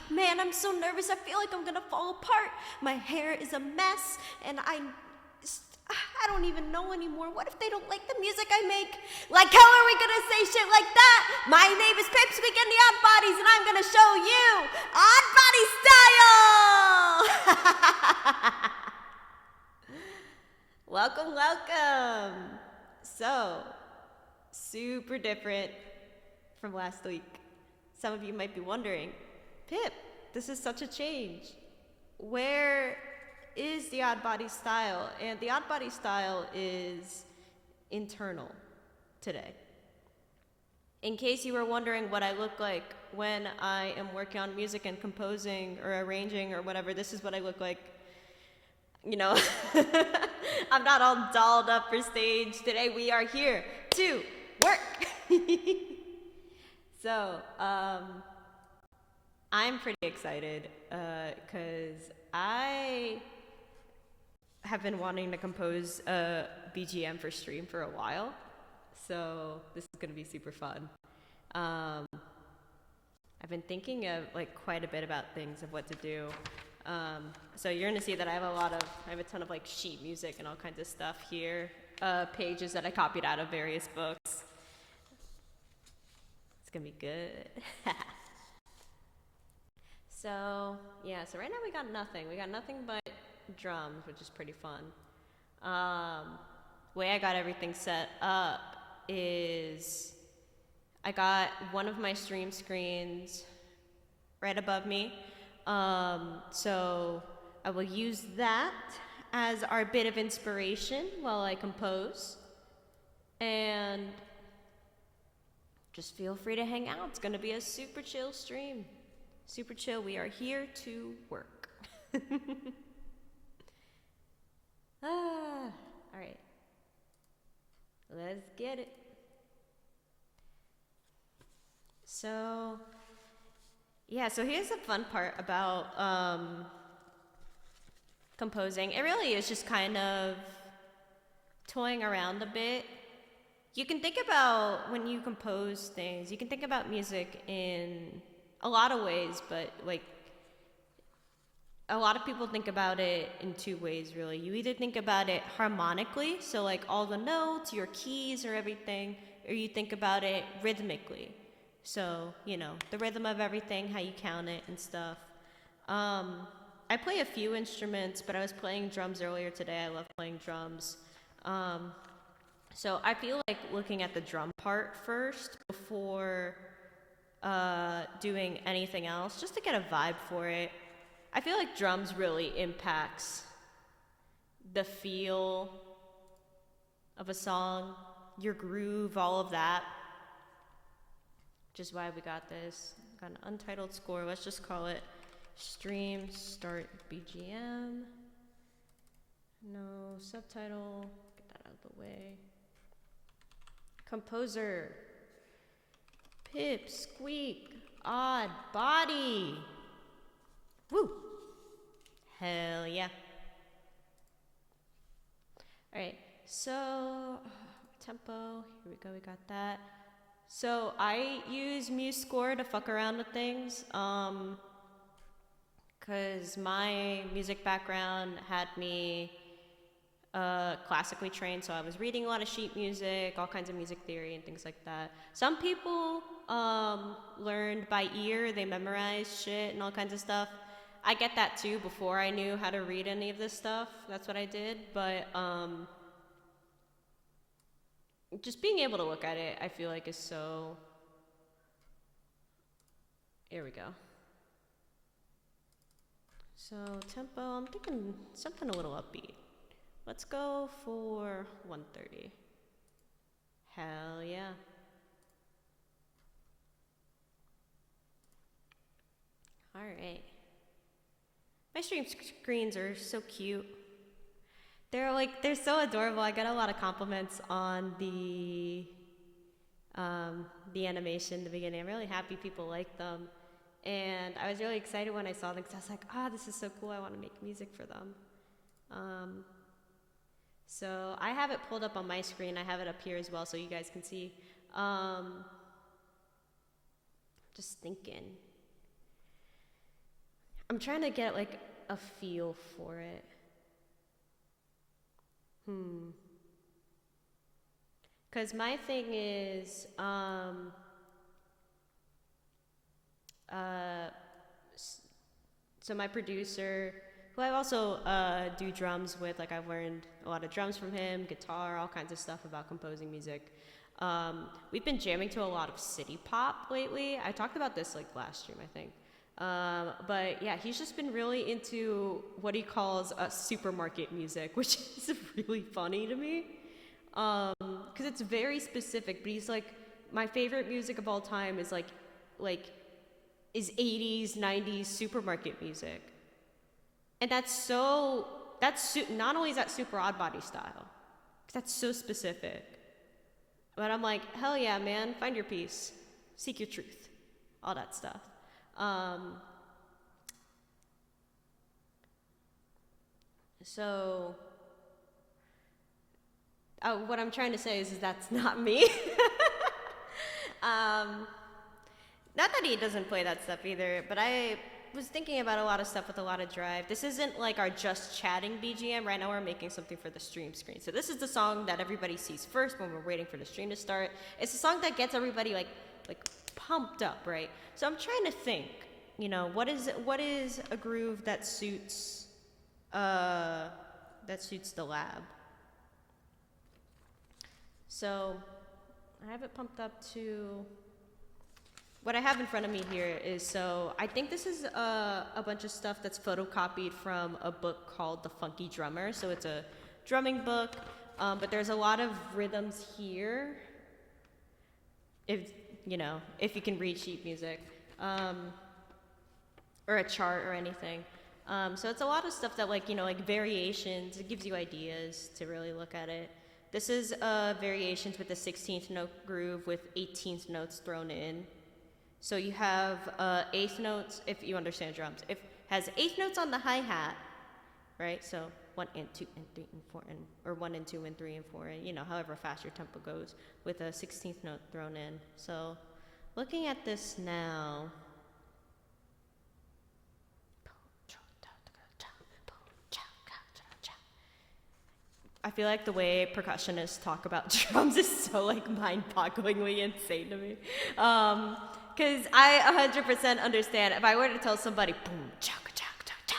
Man, I'm so nervous. I feel like I'm gonna fall apart. My hair is a mess, and I don't even know anymore. What if they don't like the music I make? Like, how are we gonna say shit like that? My name is Pipsqueak and the Odd Bodies, and I'm gonna show you Odd Body style! Welcome, welcome. So, super different from last week. Some of you might be wondering, Pip, this is such a change. Where is the Odd Body style? And the Odd Body style is internal today. In case you were wondering what I look like when I am working on music and composing or arranging or whatever, this is what I look like. You know, I'm not all dolled up for stage. Today we are here to work. So, I'm pretty excited because I have been wanting to compose a BGM for stream for a while. So this is going to be super fun. I've been thinking of like quite a bit about things of what to do. So you're gonna see that I have a ton of like sheet music and all kinds of stuff here, pages that I copied out of various books. It's gonna be good. So right now we got nothing. We got nothing but drums, which is pretty fun. Way I got everything set up is I got one of my stream screens right above me. So I will use that as our bit of inspiration while I compose. And just feel free to hang out. It's going to be a super chill stream. Super chill. We are here to work. All right. Let's get it. So here's the fun part about composing. It really is just kind of toying around a bit. You can think about, when you compose things, you can think about music in a lot of ways, but like a lot of people think about it in two ways, really. You either think about it harmonically, so like all the notes, your keys or everything, or you think about it rhythmically. So, you know, the rhythm of everything, how you count it and stuff. I play a few instruments, but I was playing drums earlier today. I love playing drums. So I feel like looking at the drum part first before doing anything else, just to get a vibe for it. I feel like drums really impacts the feel of a song, your groove, all of that. Which is why we got this. Got an untitled score. Let's just call it Stream Start BGM. No subtitle. Get that out of the way. Composer. Pipsqueak. Odd Body. Woo! Hell yeah. Alright, so tempo. Here we go, we got that. So I use MuseScore to fuck around with things, because my music background had me classically trained, so I was reading a lot of sheet music, all kinds of music theory and things like that. Some people learned by ear, they memorized shit and all kinds of stuff. I get that too before I knew how to read any of this stuff. That's what I did, but just being able to look at it, I feel like is so... Here we go. So tempo, I'm thinking something a little upbeat. Let's go for 130. Hell yeah. All right. My stream screens are so cute. They're so adorable. I get a lot of compliments on the animation in the beginning. I'm really happy people like them. And I was really excited when I saw them because I was like, this is so cool. I want to make music for them. So I have it pulled up on my screen. I have it up here as well so you guys can see. Just thinking. I'm trying to get like a feel for it. Because my thing is, so my producer, who I also do drums with, like I've learned a lot of drums from him, guitar, all kinds of stuff about composing music. We've been jamming to a lot of city pop lately. I talked about this like last stream, I think. But yeah, he's just been really into what he calls supermarket music, which is really funny to me. Because it's very specific, but he's like, my favorite music of all time is is 80s, 90s supermarket music. And not only is that super ODDbody style, 'cause that's so specific. But I'm like, hell yeah, man, find your peace, seek your truth, all that stuff. What I'm trying to say is that's not me. Not that he doesn't play that stuff either, but I was thinking about a lot of stuff with a lot of drive. This isn't like our just chatting BGM. Right now we're making something for the stream screen. So this is the song that everybody sees first when we're waiting for the stream to start. It's a song that gets everybody like pumped up, right? So I'm trying to think, what is a groove that suits the lab. So I have it pumped up to what I have in front of me here is, so I think this is a bunch of stuff that's photocopied from a book called The Funky Drummer. So it's a drumming book, but there's a lot of rhythms here. If you can read sheet music, or a chart or anything. So it's a lot of stuff that like variations. It gives you ideas to really look at it. This is variations with a 16th note groove with 18th notes thrown in. So you have eighth notes, if you understand drums. It has eighth notes on the hi-hat, right? So 1 and 2 and 3 and 4, or 1 and 2 and 3 and 4, and however fast your tempo goes, with a 16th note thrown in. So looking at this now, I feel like the way percussionists talk about drums is so like mind-bogglingly insane to me. Because I 100% understand if I were to tell somebody boom chaka chaka chaka,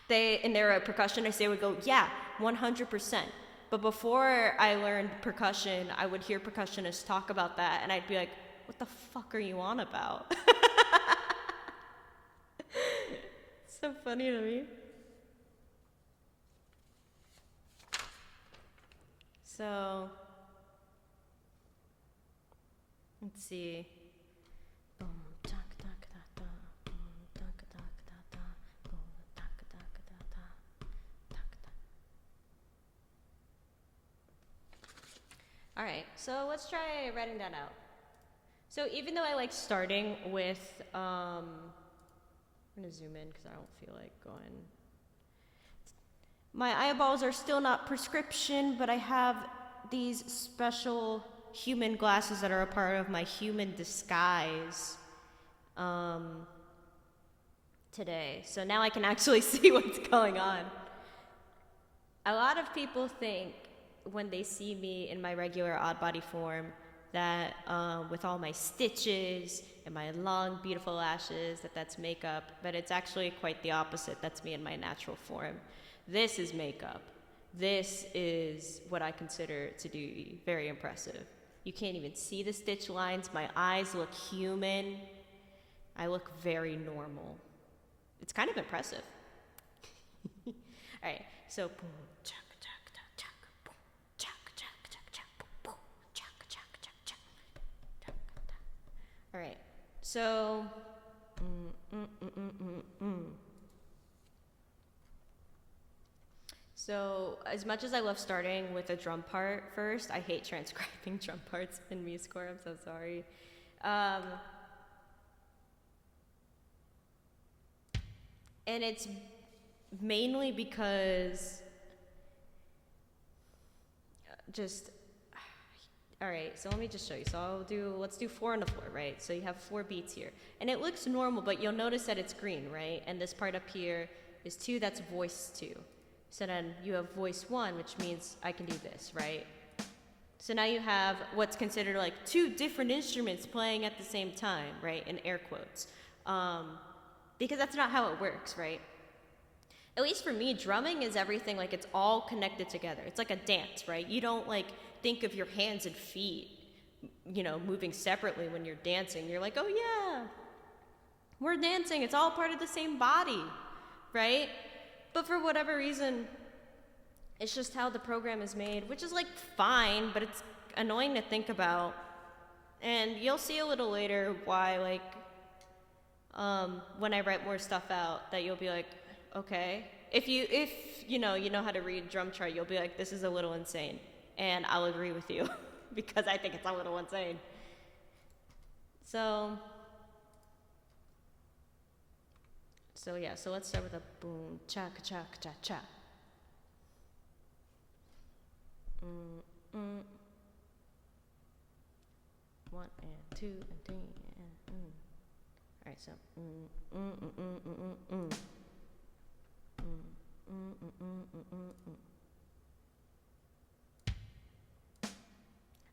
they're a percussionist, they would go, yeah, 100%. But before I learned percussion, I would hear percussionists talk about that, and I'd be like, what the fuck are you on about? It's so funny to me. So, let's see. All right, so let's try writing that out. So even though I like starting with, I'm gonna zoom in because I don't feel like going. My eyeballs are still not prescription, but I have these special human glasses that are a part of my human disguise today. So now I can actually see what's going on. A lot of people think when they see me in my regular ODDbody form that with all my stitches and my long, beautiful lashes, that's makeup, but it's actually quite the opposite. That's me in my natural form. This is makeup. This is what I consider to be very impressive. You can't even see the stitch lines. My eyes look human. I look very normal. It's kind of impressive. All right, so boom, chaka, chaka, chaka, boom, chaka, chaka, chaka, chaka, boom, chaka, chaka, chaka, chaka. All right, so So, as much as I love starting with a drum part first, I hate transcribing drum parts in MuseScore. I'm so sorry. And it's mainly because All right, so let me just show you. So let's do 4 on the floor, right? So you have 4 beats here. And it looks normal, but you'll notice that it's green, right? And this part up here is 2, that's voice 2. So then you have voice 1, which means I can do this, right? So now you have what's considered like 2 different instruments playing at the same time, right? In air quotes. Because that's not how it works, right? At least for me, drumming is everything, like it's all connected together. It's like a dance, right? You don't like think of your hands and feet, you know, moving separately when you're dancing. You're like, oh yeah, we're dancing. It's all part of the same body, right? But for whatever reason, it's just how the program is made, which is like fine, but it's annoying to think about. And you'll see a little later why, like, when I write more stuff out, that you'll be like, okay. If you know how to read drum chart, you'll be like, this is a little insane. And I'll agree with you because I think it's a little insane. So yeah, so let's start with a boom, cha cha cha cha. 1 and 2 and 3 and All right, so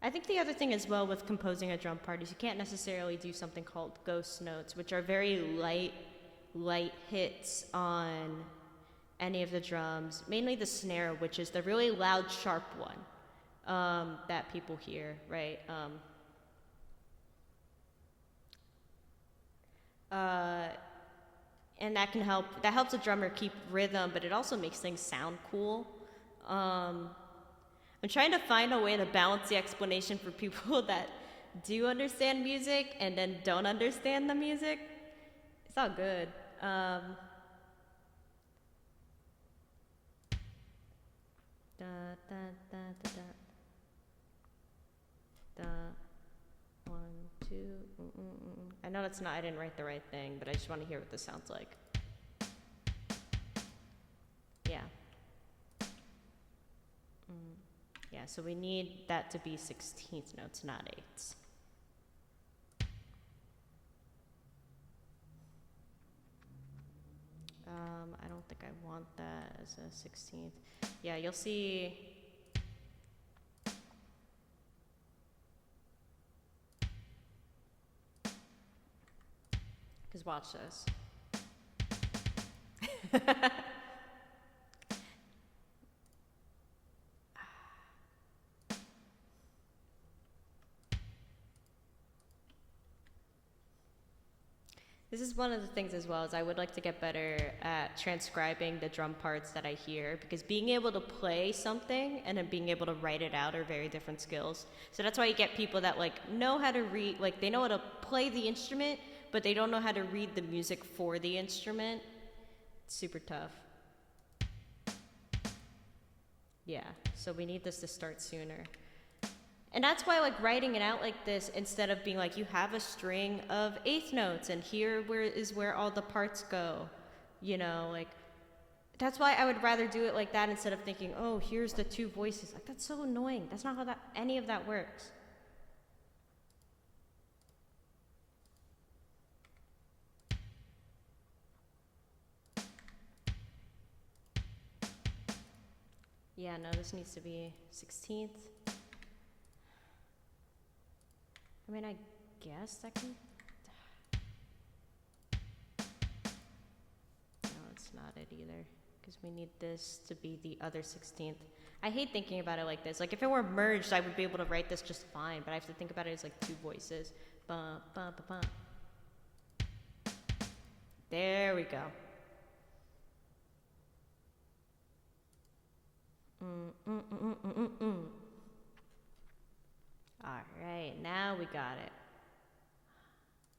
I think the other thing as well with composing a drum part is you can't necessarily do something called ghost notes, which are very light hits on any of the drums, mainly the snare, which is the really loud, sharp one that people hear, right? And that helps a drummer keep rhythm, but it also makes things sound cool. I'm trying to find a way to balance the explanation for people that do understand music and then don't understand the music. It's all good. Da, da, da, da, da. Da. 1, 2. I know I didn't write the right thing, but I just want to hear what this sounds like. Yeah. Yeah, so we need that to be 16th notes, not 8s. I don't think I want that as a 16th. Yeah, you'll see. Because watch this. This is one of the things as well, is I would like to get better at transcribing the drum parts that I hear, because being able to play something and then being able to write it out are very different skills. So that's why you get people that like know how to read, like they know how to play the instrument, but they don't know how to read the music for the instrument. It's super tough. Yeah, so we need this to start sooner. And that's why, like, writing it out like this, instead of being like, you have a string of 8th notes and here is where all the parts go, you know, like, that's why I would rather do it like that instead of thinking, oh, here's the 2 voices. Like, that's so annoying. That's not how any of that works. Yeah, no, this needs to be 16th. I mean, I guess that can... No, it's not it either, because we need this to be the other 16th. I hate thinking about it like this. Like, if it were merged, I would be able to write this just fine, but I have to think about it as, like, 2 voices. Bum, bum, bum, bum. There we go. All right, now we got it.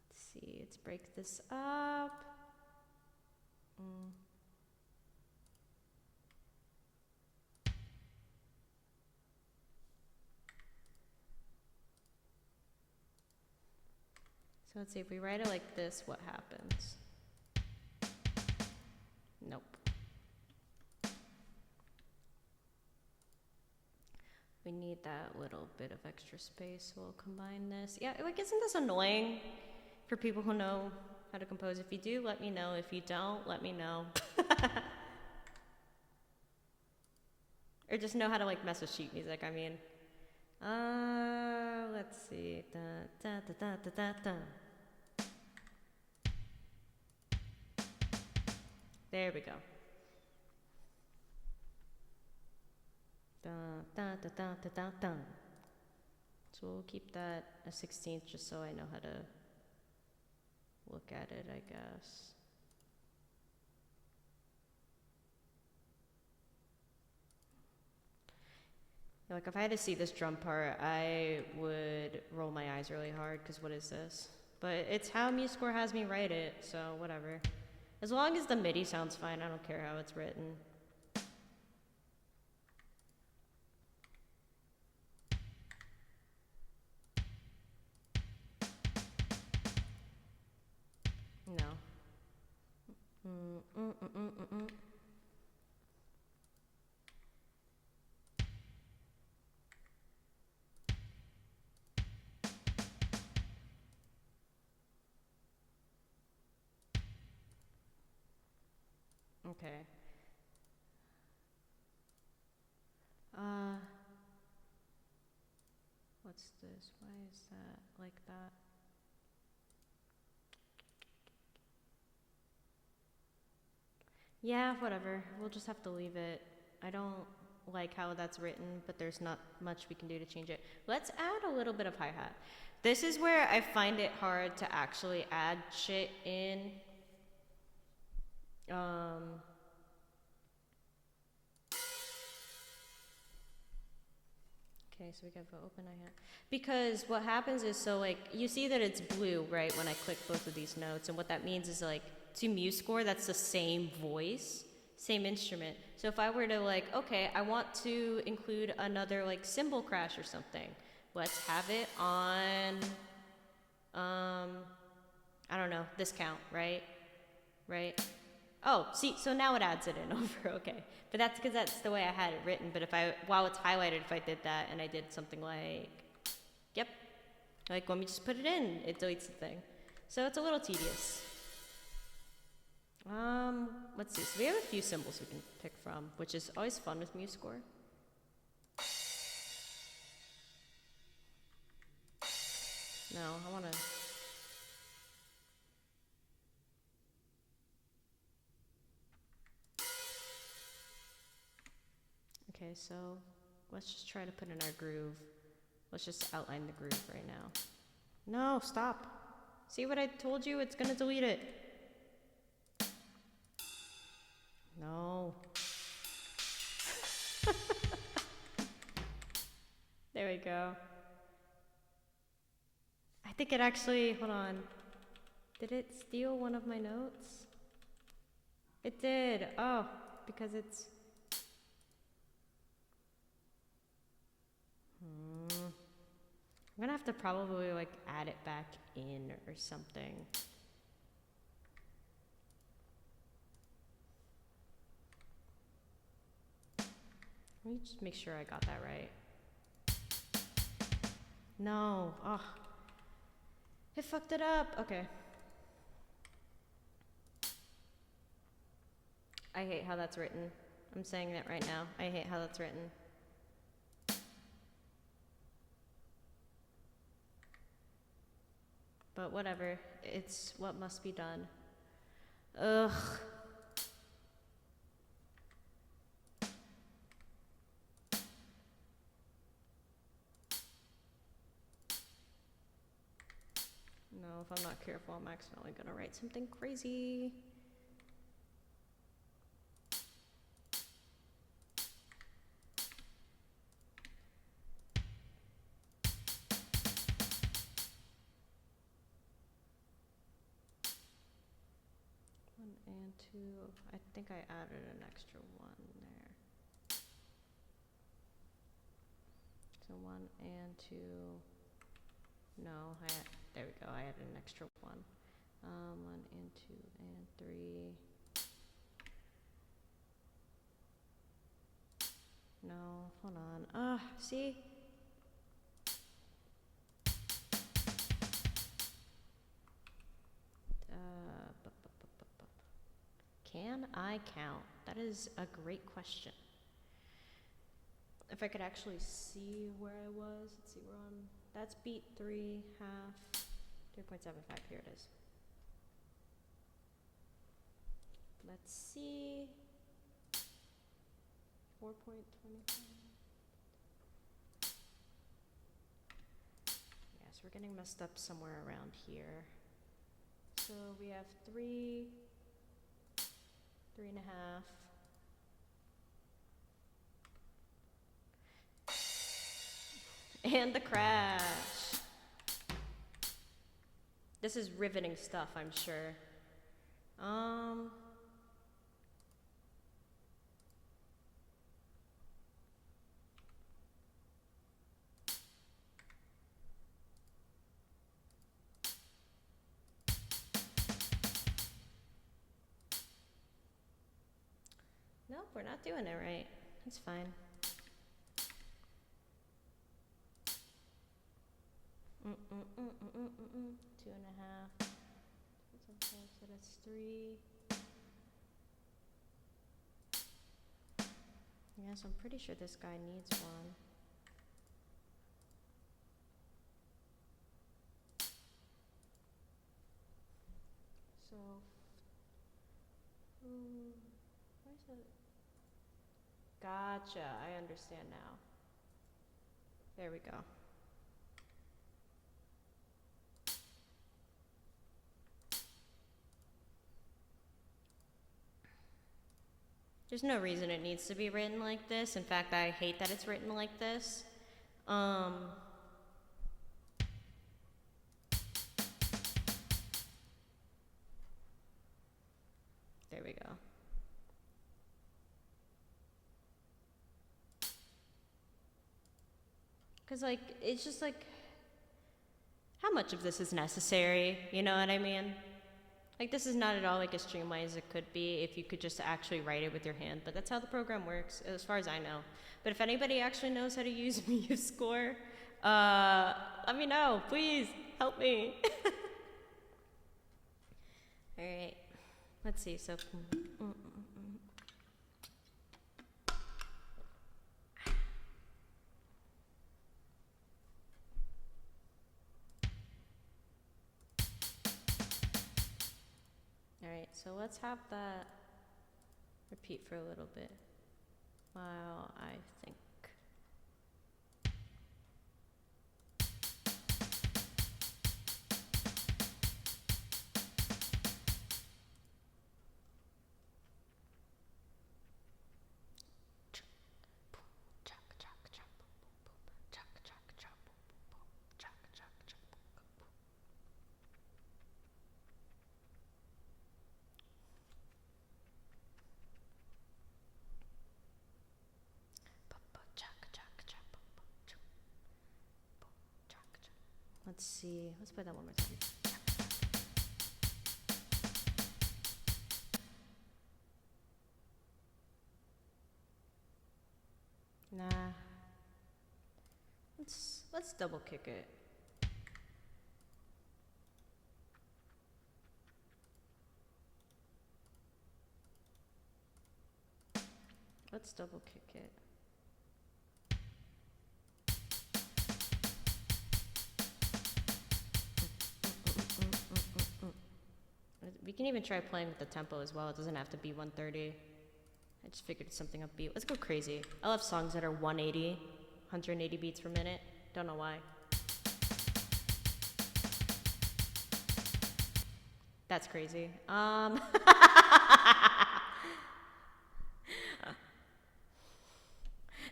Let's see, let's break this up. So let's see, if we write it like this, what happens? Nope. We need that little bit of extra space. We'll combine this. Yeah, like, isn't this annoying for people who know how to compose? If you do, let me know. If you don't, let me know. Or just know how to, like, mess with sheet music, I mean. Let's see. Da, da, da, da, da, da. There we go. Da, da, da, da, da, da, da. So we'll keep that a 16th just so I know how to look at it, I guess. Like, if I had to see this drum part, I would roll my eyes really hard, because what is this? But it's how MuseScore has me write it, so whatever. As long as the MIDI sounds fine, I don't care how it's written. No. Okay. What's this? Why is that like that? Yeah, whatever. We'll just have to leave it. I don't like how that's written, but there's not much we can do to change it. Let's add a little bit of hi-hat. This is where I find it hard to actually add shit in. Okay, so we got the open hi-hat. Because what happens is, so like, you see that it's blue, right, when I click both of these notes, and what that means is, like, to MuseScore, that's the same voice, same instrument. So if I were to, like, okay, I want to include another, like, cymbal crash or something, let's have it on, I don't know, this count, right? Right? Oh, see, so now it adds it in over, okay. But that's because that's the way I had it written. But if I, while it's highlighted, if I did that and I did something like, yep, like when we just put it in, it deletes the thing. So it's a little tedious. Let's see, so we have a few symbols we can pick from, which is always fun with MuseScore. No, I wanna, okay, so let's just try to put in our groove. Let's just outline the groove right now. No, stop. See what I told you? It's gonna delete it. No. There we go. I think it actually, hold on. Did it steal one of my notes? It did. Oh, because it's... I'm gonna have to probably, like, add it back in or something. Let me just make sure I got that right. No. Oh. It fucked it up. Okay. I hate how that's written. I'm saying that right now. I hate how that's written. But whatever. It's what must be done. Ugh. No, if I'm not careful, I'm accidentally gonna write something crazy. One and two. I think I added an extra one there. So 1 and 2. No, there we go. I added an extra one. 1 and 2 and 3. No, hold on. See? Can I count? That is a great question. If I could actually see where I was. Let's see, we're on, that's beat 3, half, 3.75, here it is. Let's see, 4.25. Yes, we're getting messed up somewhere around here. So we have 3, 3.5. And the crash. This is riveting stuff, I'm sure. Nope, we're not doing it right. It's fine. 2.5. So that's 3. Yes, I'm pretty sure this guy needs one. So, where's it? Gotcha, I understand now. There we go. There's no reason it needs to be written like this. In fact, I hate that it's written like this. There we go. Because, like, it's just like, how much of this is necessary? You know what I mean? Like, this is not at all like as streamlined as it could be if you could just actually write it with your hand, but that's how the program works, as far as I know. But if anybody actually knows how to use MuseScore, let me know, please, help me. All right, let's see, so. Alright, so let's have that repeat for a little bit while I think. Let's see, let's play that one more time. Nah. Let's double kick it. Let's double kick it. We can even try playing with the tempo as well. It doesn't have to be 130. I just figured something upbeat. Let's go crazy. I love songs that are 180 beats per minute. Don't know why. That's crazy.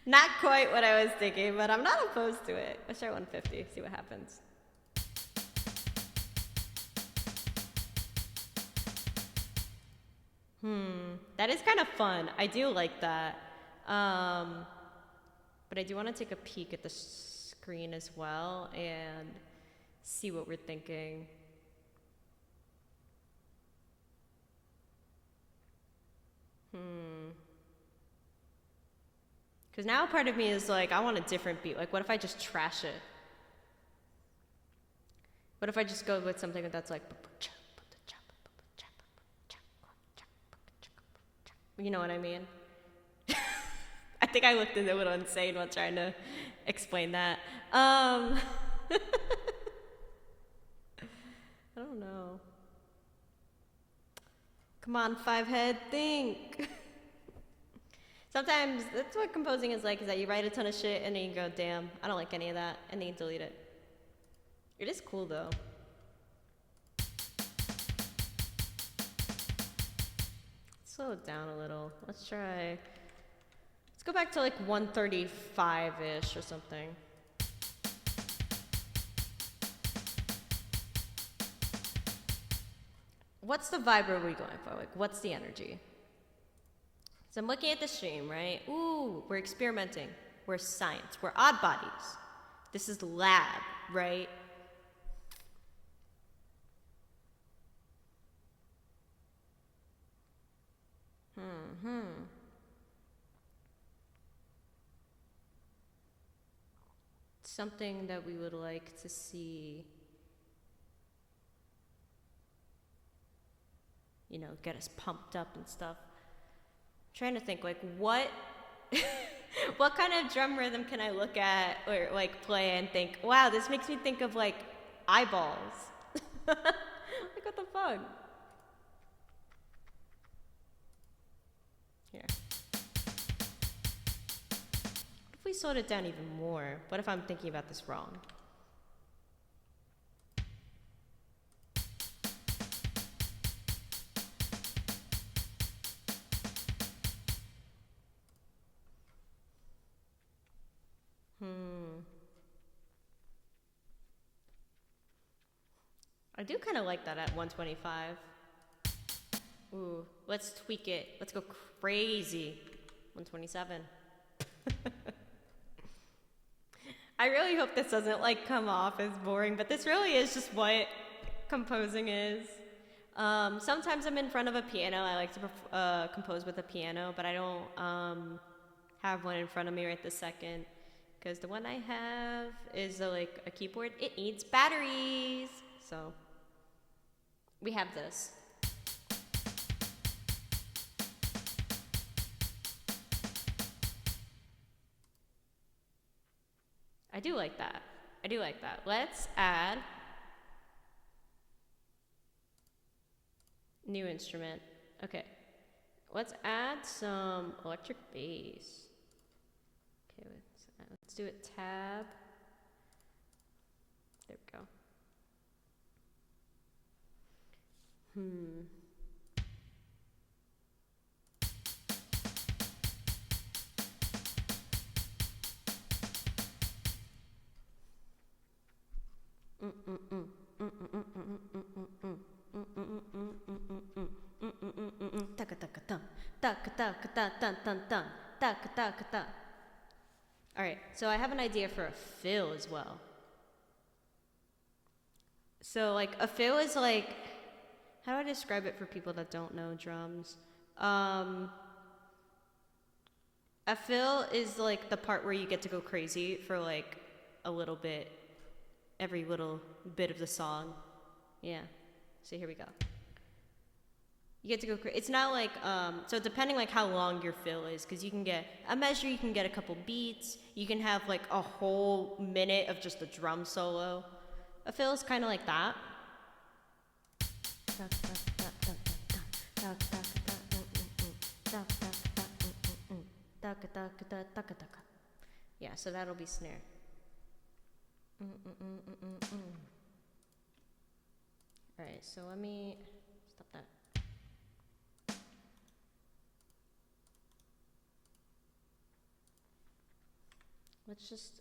Not quite what I was thinking, but I'm not opposed to it. Let's try 150, see what happens. That is kind of fun. I do like that. But I do want to take a peek at the screen as well and see what we're thinking. Because now part of me is like, I want a different beat. Like, what if I just trash it? What if I just go with something that's like... You know what I mean? I think I looked a little insane while trying to explain that. I don't know. Come on, five head, think. Sometimes that's what composing is like, is that you write a ton of shit and then you go, damn, I don't like any of that, and then you delete it. It is cool though. Slow it down a little. Let's try. Let's go back to like 135-ish or something. What's the vibe are we going for? Like, what's the energy? So I'm looking at the stream, right? Ooh, we're experimenting. We're science. We're odd bodies. This is lab, right? Something that we would like to see, you know, get us pumped up and stuff. I'm trying to think, like, what what kind of drum rhythm can I look at or like play and think, wow, this makes me think of like eyeballs. Like, what the fuck? Here. What if we slowed it down even more? What if I'm thinking about this wrong? I do kind of like that at 125. Ooh, let's tweak it. Let's go crazy. 127. I really hope this doesn't like come off as boring, but this really is just what composing is. Sometimes I'm in front of a piano. I like to compose with a piano, but I don't have one in front of me right this second, because the one I have is like a keyboard. It needs batteries, so we have this. I do like that. I do like that. Let's add new instrument. Okay. Let's add some electric bass. Okay, let's do it tab. There we go. Alright, so I have an idea for a fill as well. So like a fill is like, how do I describe it for people that don't know drums? A fill is like the part where you get to go crazy for like a little bit, every little bit of the song. Yeah. So here we go. You get to go crazy. It's not like, so depending like how long your fill is, because you can get a measure, you can get a couple beats, you can have like a whole minute of just a drum solo. A fill is kind of like that. Yeah, so that'll be snare. Alright, so let me stop that. Let's just...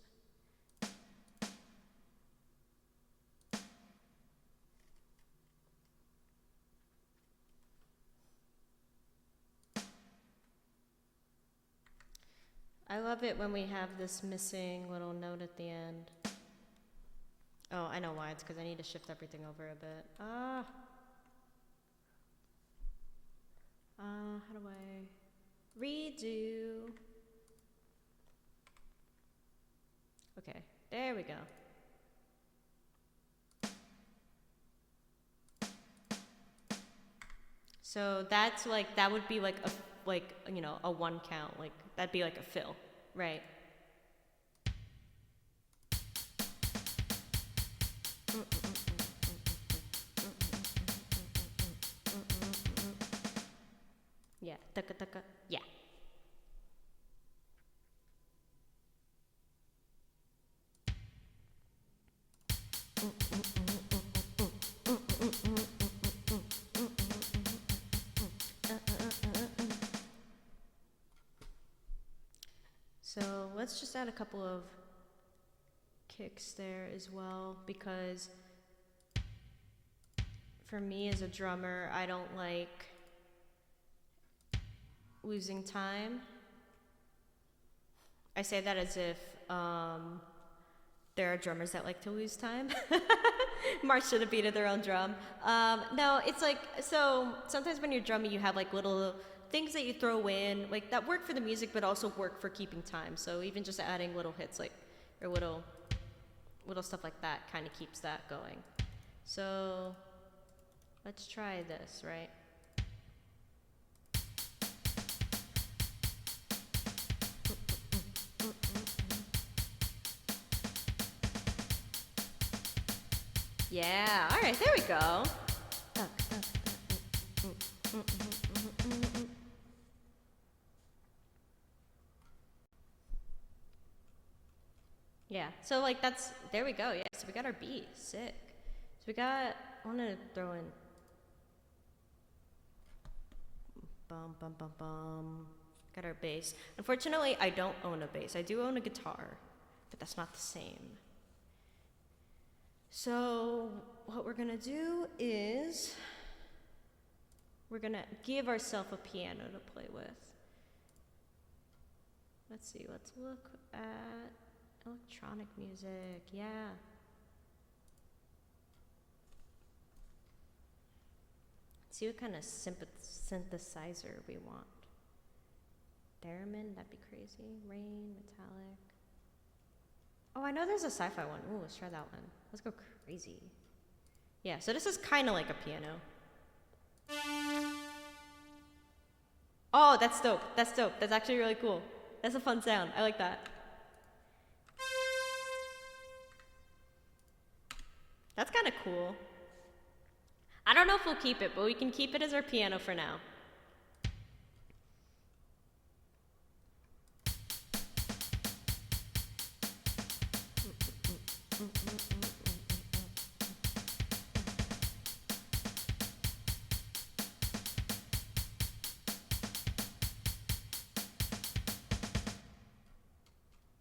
I love it when we have this missing little note at the end. Oh, I know why. It's because I need to shift everything over a bit. How do I redo? Okay, there we go. So that's like, that would be like a like, you know, a 1 count, like that'd be like a fill, right? Yeah, taka taka, yeah. So let's just add a couple of kicks there as well, because for me as a drummer, I don't like losing time. I say that as if there are drummers that like to lose time. March to the beat of their own drum. No, it's like, so sometimes when you're drumming, you have like little things that you throw in, like that work for the music, but also work for keeping time. So even just adding little hits, like, or little stuff like that kind of keeps that going. So let's try this, right? Yeah, all right, there we go. Yeah, so like that's, there we go, yeah, so we got our beat, sick. So we got, I want to throw in, bum, bum, bum, bum. Got our bass. Unfortunately, I don't own a bass. I do own a guitar, but that's not the same. So what we're gonna do is, we're gonna give ourselves a piano to play with. Let's see, let's look at electronic music, yeah. Let's see what kind of synthesizer we want. Theremin, that'd be crazy. Rain, metallic. Oh, I know there's a sci-fi one. Ooh, let's try that one. Let's go crazy. Yeah, so this is kind of like a piano. Oh, that's dope. That's dope. That's actually really cool. That's a fun sound. I like that. That's kind of cool. I don't know if we'll keep it, but we can keep it as our piano for now.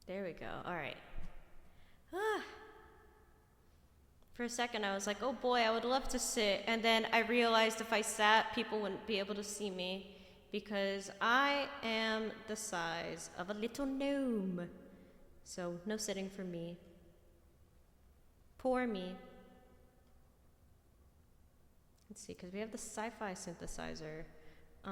There we go. All right. For a second, I was like, oh boy, I would love to sit. And then I realized if I sat, people wouldn't be able to see me because I am the size of a little gnome. So no sitting for me. Poor me. Let's see, because we have the sci-fi synthesizer. Go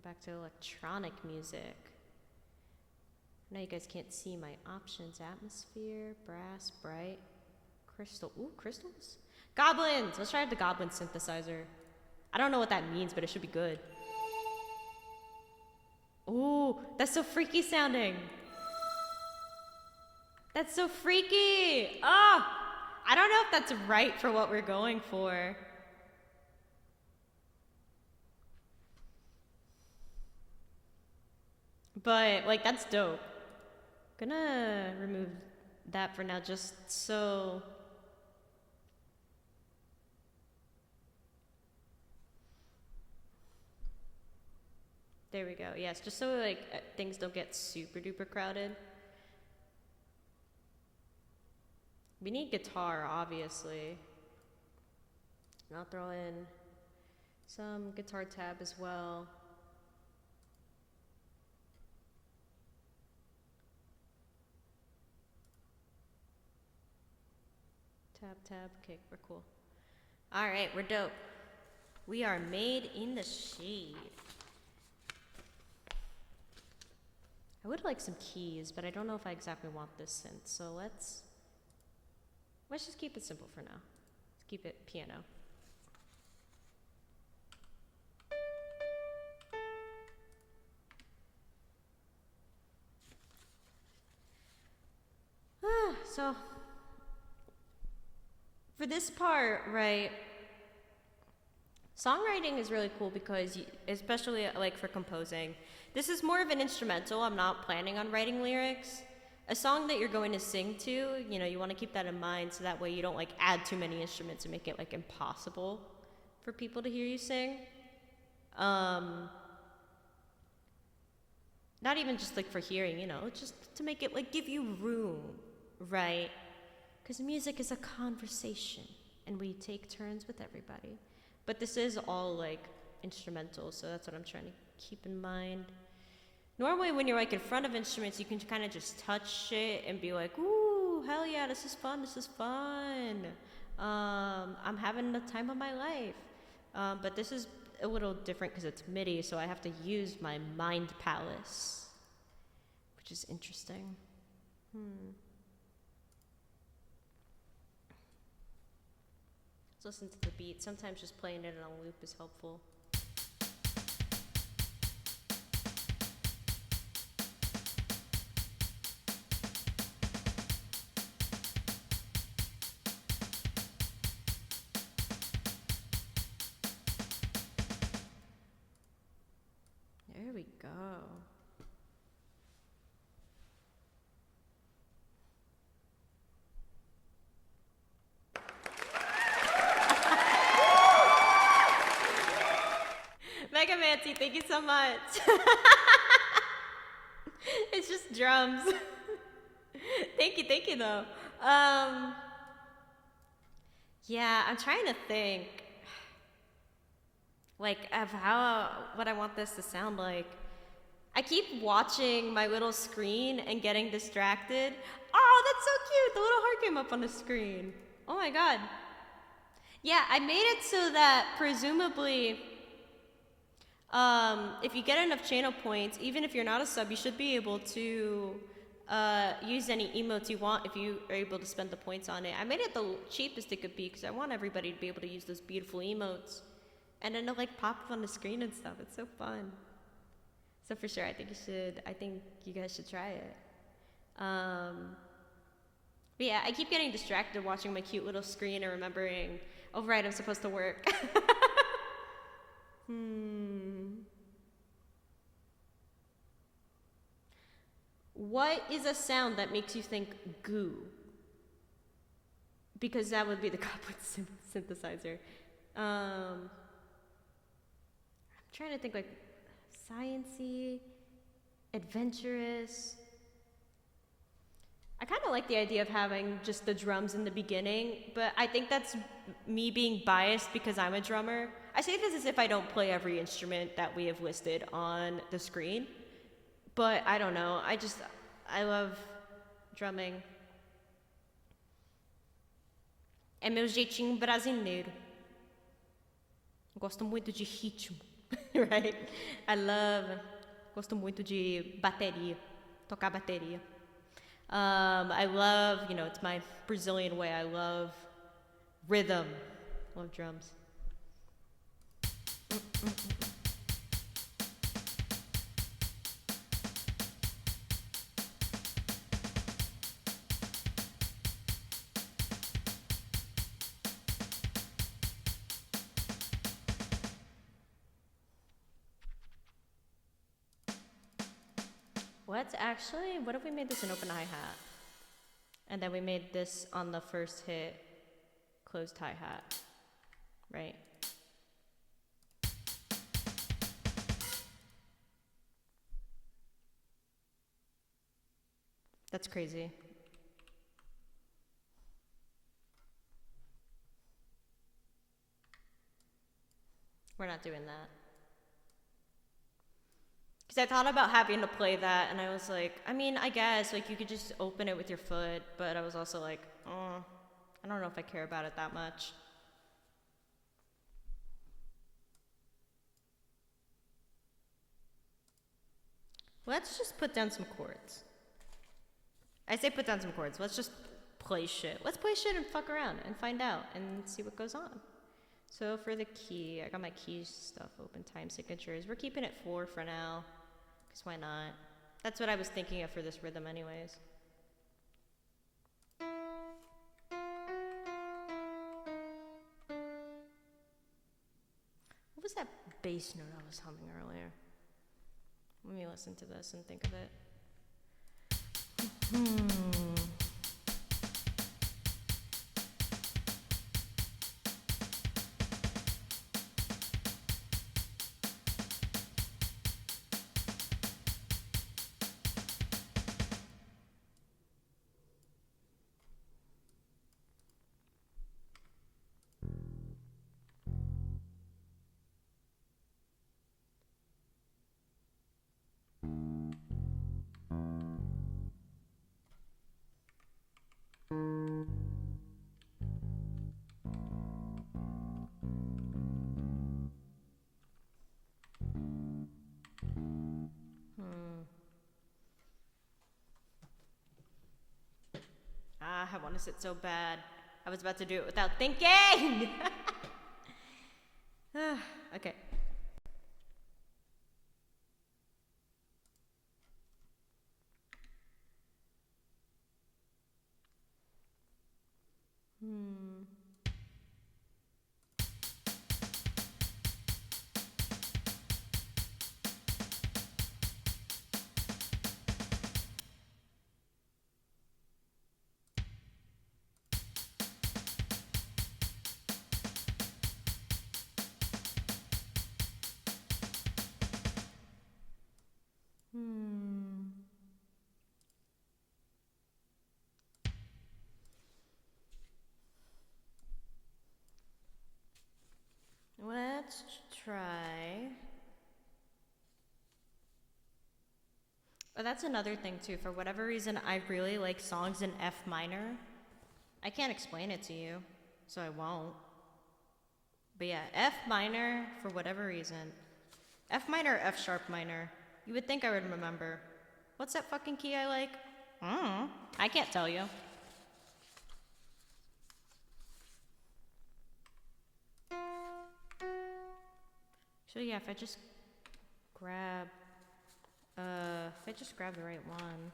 back to electronic music. I know you guys can't see my options. Atmosphere, brass, bright, crystal. Ooh, crystals? Goblins! Let's try the goblin synthesizer. I don't know what that means, but it should be good. Ooh, that's so freaky sounding. That's so freaky! Oh! I don't know if that's right for what we're going for. But, like, that's dope. Gonna remove that for now, just so... There we go. Yes, just so, like, things don't get super duper crowded. We need guitar, obviously. And I'll throw in some guitar tab as well. Tab, okay, we're cool. All right, we're dope. We are made in the shade. I would like some keys, but I don't know if I exactly want this synth, so let's just keep it simple for now. keep it piano. So, for this part, right, songwriting is really cool because, especially like for composing, this is more of an instrumental. I'm not planning on writing lyrics. A song that you're going to sing to, you know, you want to keep that in mind so that way you don't like add too many instruments and make it like impossible for people to hear you sing. Not even just like for hearing, you know, just to make it like give you room, right? Because music is a conversation and we take turns with everybody. But this is all like instrumental, so that's what I'm trying to keep in mind. Normally when you're like in front of instruments, you can kind of just touch it and be like, ooh, hell yeah, this is fun, this is fun. I'm having the time of my life. But this is a little different because it's MIDI, so I have to use my mind palace, which is interesting. Let's listen to the beat. Sometimes just playing it on loop is helpful. There we go. Mega Mancy, thank you so much. It's just drums. Thank you though. Yeah, I'm trying to think like of what I want this to sound like. I keep watching my little screen and getting distracted. Oh, that's so cute. The little heart came up on the screen. Oh my god. Yeah, I made it so that presumably if you get enough channel points, even if you're not a sub, you should be able to use any emotes you want if you are able to spend the points on it. I made it the cheapest it could be because I want everybody to be able to use those beautiful emotes. And then it'll like pop up on the screen and stuff. It's so fun. So for sure, I think you guys should try it. But yeah, I keep getting distracted watching my cute little screen and remembering, oh right, I'm supposed to work. What is a sound that makes you think goo? Because that would be the couplet synthesizer. I'm trying to think like science-y, adventurous. I kind of like the idea of having just the drums in the beginning, but I think that's me being biased because I'm a drummer. I say this as if I don't play every instrument that we have listed on the screen, but I don't know. I love drumming. É meu jeitinho brasileiro. Gosto muito de ritmo, right? Gosto muito de bateria, tocar bateria. I love, it's my Brazilian way. I love rhythm. Love drums. What if we made this an open hi-hat? And then we made this on the first hit, closed hi-hat, right? That's crazy. We're not doing that. Because I thought about having to play that, and I was like, I guess, like, you could just open it with your foot, but I was also like, I don't know if I care about it that much. Let's just put down some chords. I say put down some chords. Let's just play shit. Let's play shit and fuck around and find out and see what goes on. So for the key, I got my key stuff open, time signatures. We're keeping it 4 for now, because why not? That's what I was thinking of for this rhythm anyways. What was that bass note I was humming earlier? Let me listen to this and think of it. I want to sit so bad. I was about to do it without thinking! Okay. Let's try. Oh, that's another thing too. For whatever reason, I really like songs in F minor. I can't explain it to you, so I won't. But yeah, F minor, for whatever reason. F minor or F sharp minor. You would think I would remember. What's that fucking key I like? I can't tell you. So yeah, if I just grab the right one.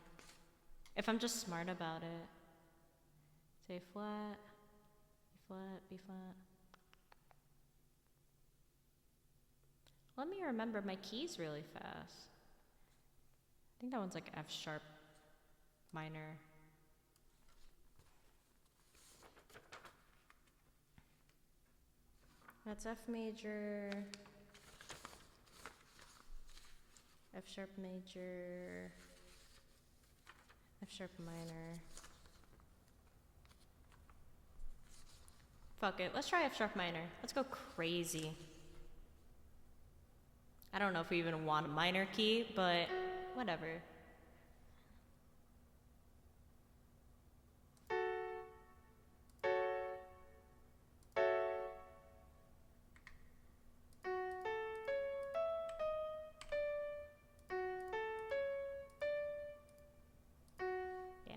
If I'm just smart about it. Say flat, B flat, B flat. Let me remember my keys really fast. I think that one's like F sharp minor. That's F major, F sharp major, F sharp minor. Fuck it, let's try F sharp minor. Let's go crazy. I don't know if we even want a minor key, but whatever. Yeah,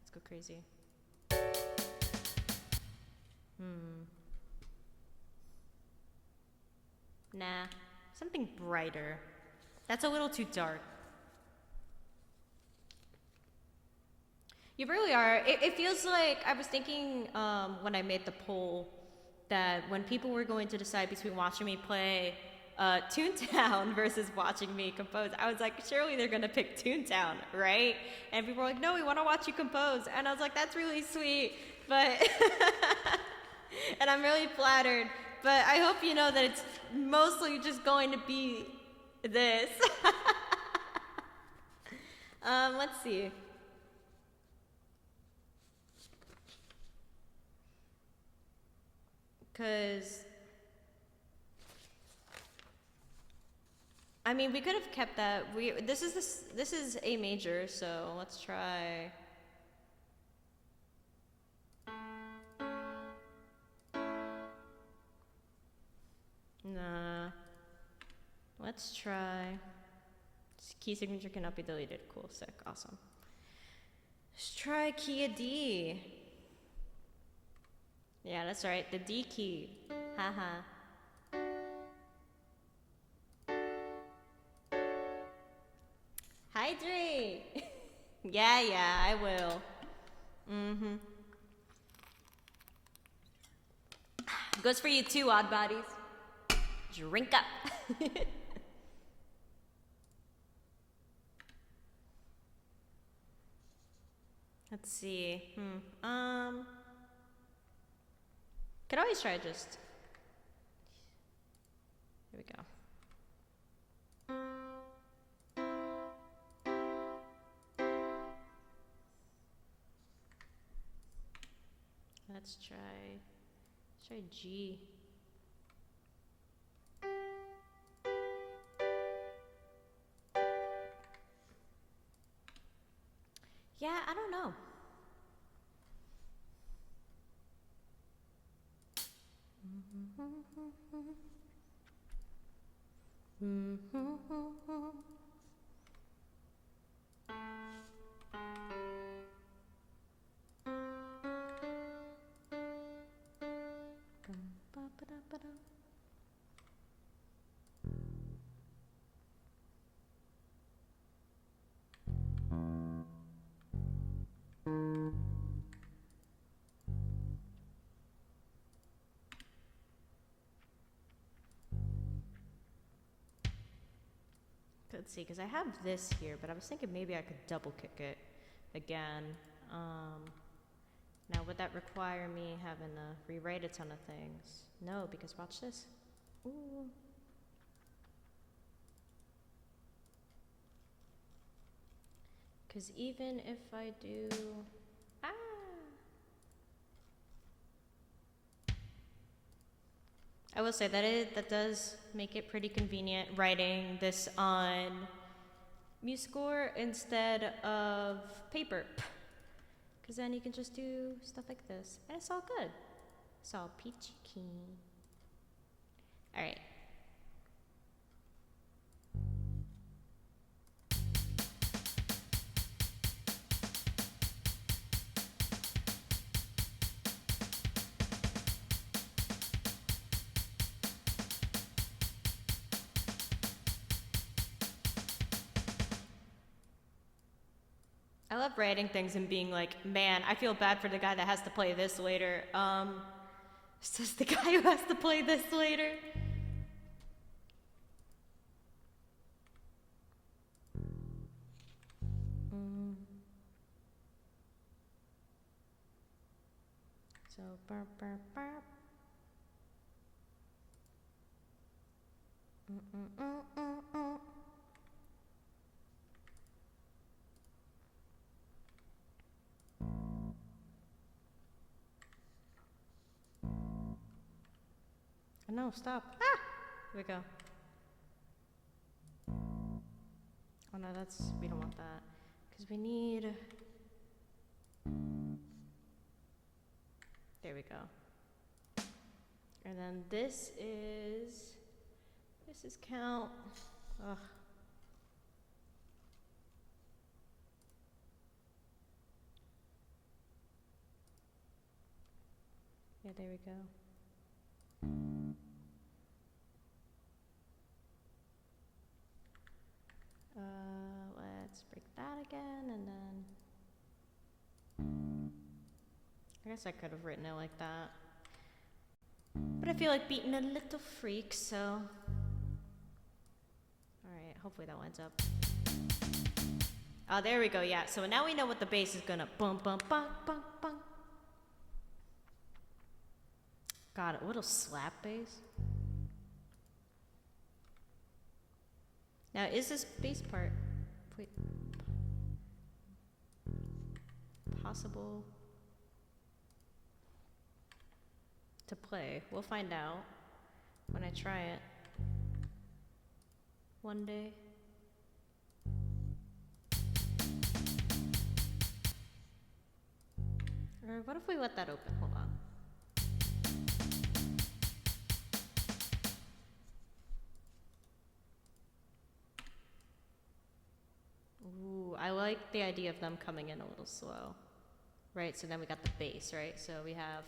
let's go crazy. Nah, something brighter. That's a little too dark. You really are. It feels like I was thinking when I made the poll that when people were going to decide between watching me play Toontown versus watching me compose, I was like, surely they're gonna pick Toontown, right? And people were like, no, we want to watch you compose. And I was like, that's really sweet, but and I'm really flattered. But I hope you know that it's mostly just going to be this. Let's see. Because, I mean, we could have kept that. This is A major, so let's try. Nah. Let's try. Key signature cannot be deleted. Cool, sick, awesome. Let's try key of D. Yeah, that's right, the D key. Haha. Hydrate! Yeah, I will. Mm-hmm. Goes for you too, odd bodies. Drink up. Let's see. Could always try just. Here we go. Let's try G. Yeah, I don't know. Let's see, because I have this here, but I was thinking maybe I could double kick it again. Now, would that require me having to rewrite a ton of things? No, because watch this. Ooh. Because even if I do... I will say that does make it pretty convenient writing this on MuseScore instead of paper. Because then you can just do stuff like this. And it's all good. It's all peachy keen. Alright. I love writing things and being like, man, I feel bad for the guy that has to play this later. Says the guy who has to play this later. So, burp, burp, burp. No, stop. Ah! Here we go. Oh no, we don't want that. Because we need... There we go. And then this is count. Ugh. Yeah, there we go. Let's break that again, and then I guess I could have written it like that, but I feel like beating a little freak, so alright, hopefully that winds up. Oh, there we go. Yeah, so now we know what the bass is gonna bum bum bum bum bum. God, a little slap bass. Now, is this bass part possible to play? We'll find out when I try it one day. Or what if we let that open? Hold on. Ooh, I like the idea of them coming in a little slow. Right, so then we got the bass, right? So we have...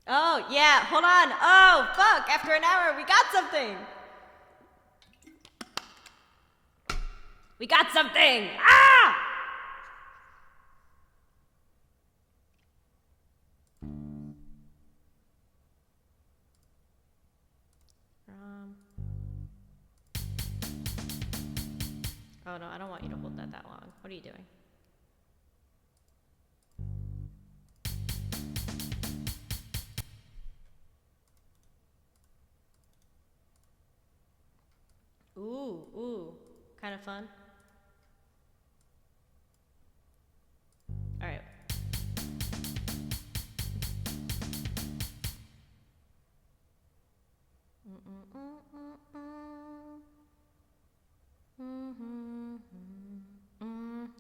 Oh, yeah, hold on. Oh, fuck, after an hour, we got something. We got something. Ah! Oh, no, I don't want you to hold that long. What are you doing? Ooh, kind of fun. All right.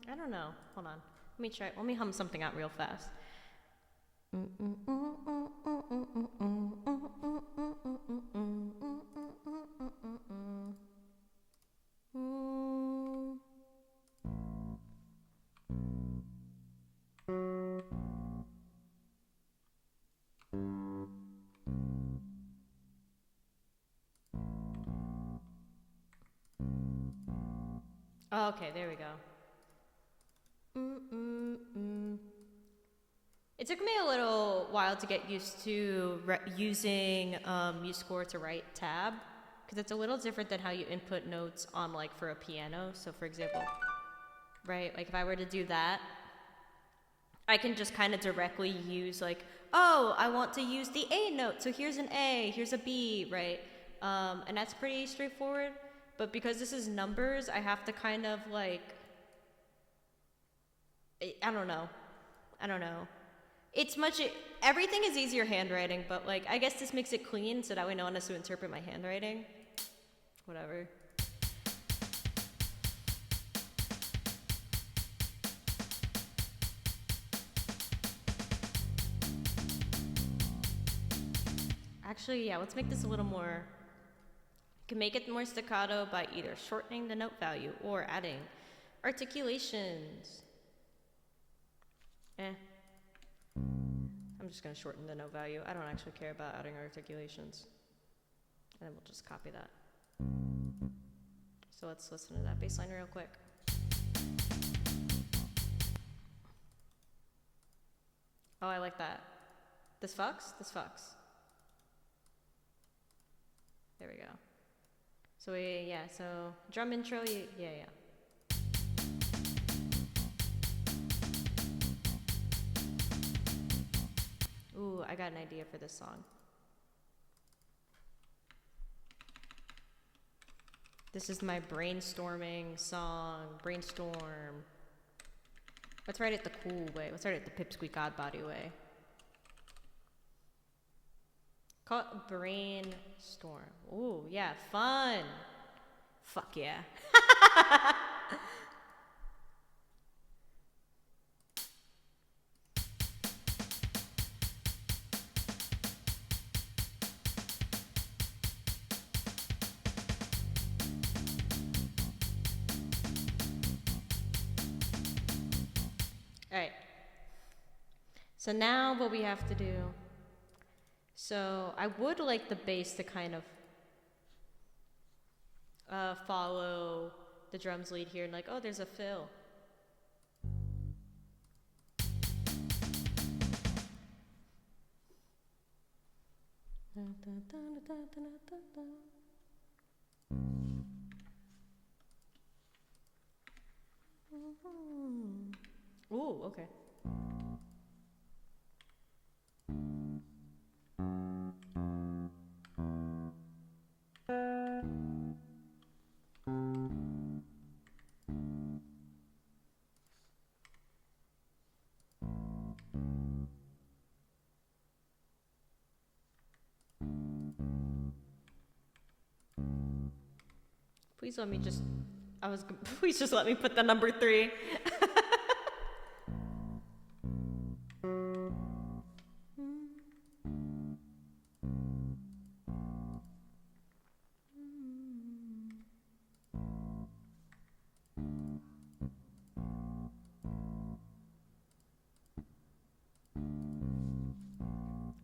I don't know. Hold on. Let me try. Let me hum something out real fast. Oh, okay, there we go. It took me a little while to get used to using MuseScore to write tab, because it's a little different than how you input notes on, like, for a piano. So for example, right, like if I were to do that, I can just kind of directly use, like, oh, I want to use the A note, so here's an A, here's a B, right? And that's pretty straightforward. But because this is numbers, I have to kind of, like, I don't know. Everything is easier handwriting, but, like, I guess this makes it clean so that way no one has to interpret my handwriting. Whatever. Actually, yeah, let's make this a little more. You can make it more staccato by either shortening the note value or adding articulations. I'm just gonna shorten the note value. I don't actually care about adding articulations. And we'll just copy that. So let's listen to that bass line real quick. Oh, I like that. This fucks? This fucks. There we go. So so drum intro, yeah. Ooh, I got an idea for this song. This is my brainstorming song. Brainstorm. Let's write it the cool way. Let's write it the Pipsqueak ODDbody way. Call it brainstorm. Ooh, yeah, fun. Fuck yeah. Alright. So now what we have to do. So I would like the bass to kind of follow the drums lead here and, like, oh, there's a fill. Ooh, okay. Please let me just, please just let me put the number 3.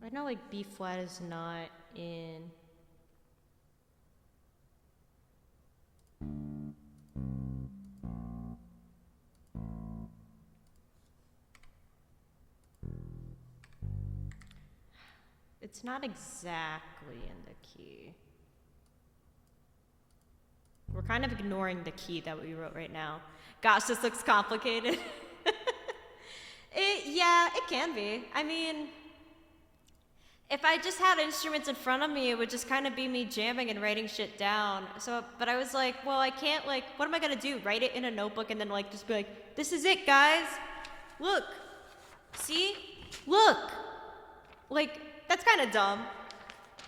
I know like B flat is not in. It's not exactly in the key. We're kind of ignoring the key that we wrote right now. Gosh, this looks complicated. Yeah, it can be. I mean, if I just had instruments in front of me, it would just kind of be me jamming and writing shit down. So, but I was like, well, I can't like, what am I gonna do? Write it in a notebook and then like just be like, this is it, guys. Look, see? Look. Like, that's kind of dumb.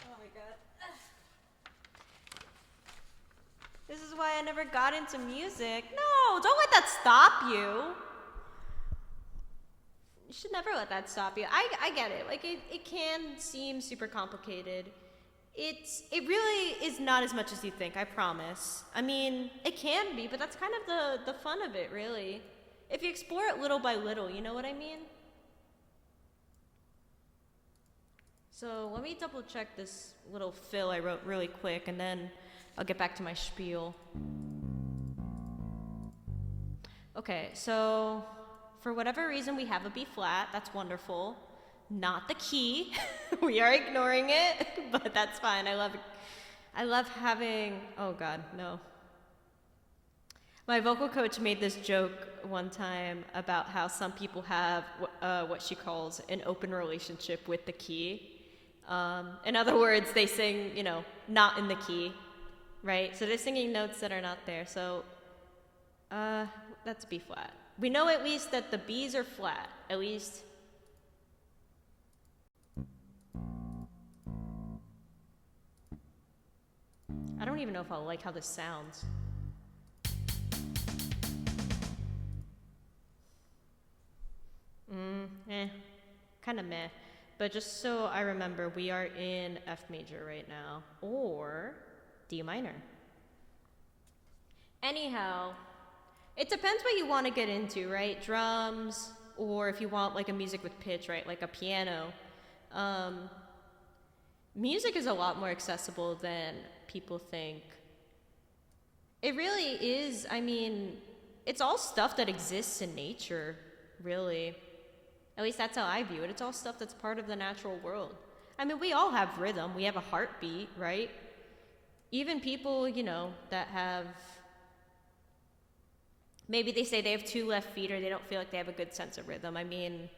Oh my god. This is why I never got into music. No, don't let that stop you. You should never let that stop you. I get it. Like, it can seem super complicated. It really is not as much as you think, I promise. I mean, it can be, but that's kind of the fun of it, really. If you explore it little by little, you know what I mean? So let me double check this little fill I wrote really quick, and then I'll get back to my spiel. Okay, so for whatever reason we have a B flat, that's wonderful. Not the key, we are ignoring it, but that's fine. I love having, oh god, no. My vocal coach made this joke one time about how some people have what she calls an open relationship with the key. In other words, they sing, you know, not in the key, right? So they're singing notes that are not there. So that's B flat. We know at least that the B's are flat, at least. I don't even know if I'll like how this sounds. Kind of meh. But just so I remember, we are in F major right now, or D minor. Anyhow, it depends what you want to get into, right? Drums, or if you want like a music with pitch, right? Like a piano. Music is a lot more accessible than people think. It really is. I mean, it's all stuff that exists in nature, really. At least that's how I view it. It's all stuff that's part of the natural world. I mean, we all have rhythm. We have a heartbeat, right? Even people, you know, that have... Maybe they say they have 2 left feet or they don't feel like they have a good sense of rhythm. I mean,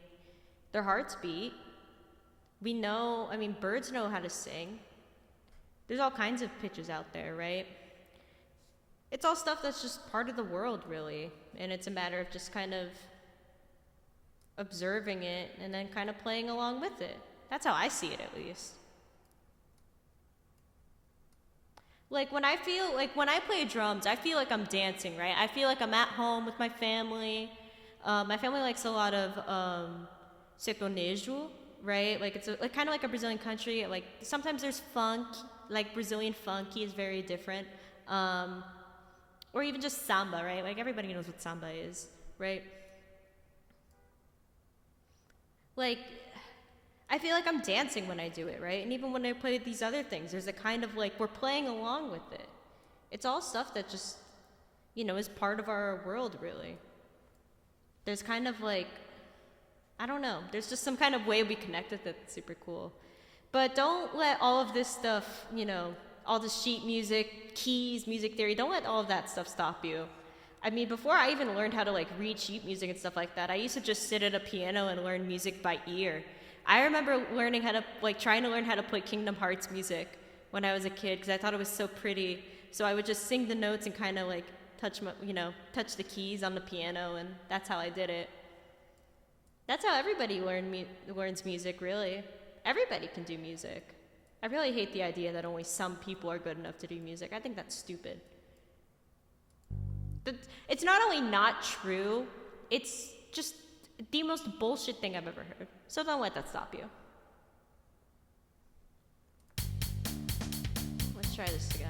their hearts beat. We know, I mean, birds know how to sing. There's all kinds of pitches out there, right? It's all stuff that's just part of the world, really. And it's a matter of just kind of observing it and then kind of playing along with it. That's how I see it, at least. Like when I play drums, I feel like I'm dancing, right? I feel like I'm at home with my family. My family likes a lot of sertanejo, right? Like it's like kind of like a Brazilian country. Like sometimes there's funk, like Brazilian funky is very different. Or even just samba, right? Like everybody knows what samba is, right? Like, I feel like I'm dancing when I do it, right? And even when I play these other things, there's a kind of like, we're playing along with it. It's all stuff that just, you know, is part of our world, really. There's kind of like, I don't know, there's just some kind of way we connect with it that's super cool. But don't let all of this stuff, you know, all the sheet music, keys, music theory, don't let all of that stuff stop you. I mean, before I even learned how to like read sheet music and stuff like that, I used to just sit at a piano and learn music by ear. I remember learning how to, like trying to learn how to play Kingdom Hearts music when I was a kid because I thought it was so pretty. So I would just sing the notes and kind of like touch touch the keys on the piano, and that's how I did it. That's how everybody learns music, really. Everybody can do music. I really hate the idea that only some people are good enough to do music. I think that's stupid. It's not only not true, it's just the most bullshit thing I've ever heard. So don't let that stop you. Let's try this again.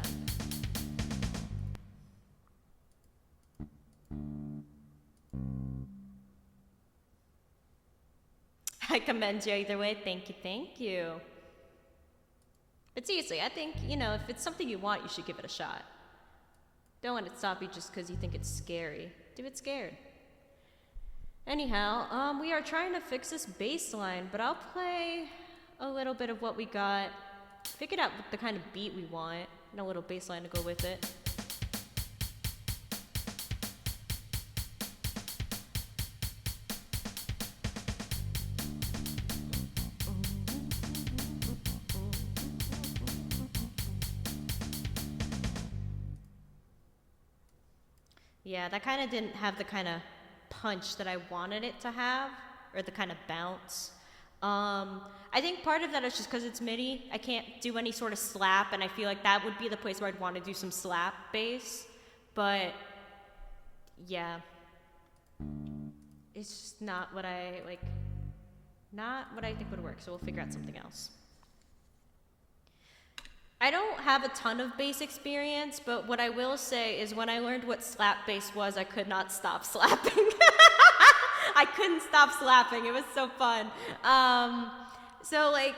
I commend you either way. Thank you, thank you. But seriously, I think, you know, if it's something you want, you should give it a shot. Don't let it stop you just because you think it's scary. Do it scared. Anyhow, we are trying to fix this bass line, but I'll play a little bit of what we got. Figured out the kind of beat we want, and a little bass line to go with it. Yeah, that kind of didn't have the kind of punch that I wanted it to have, or the kind of bounce. I think part of that is just because it's MIDI. I can't do any sort of slap, and I feel like that would be the place where I'd want to do some slap bass. But yeah, it's just not what I like. Not what I think would work. So we'll figure out something else. I don't have a ton of bass experience, but what I will say is when I learned what slap bass was, I could not stop slapping. I couldn't stop slapping. It was so fun. So like,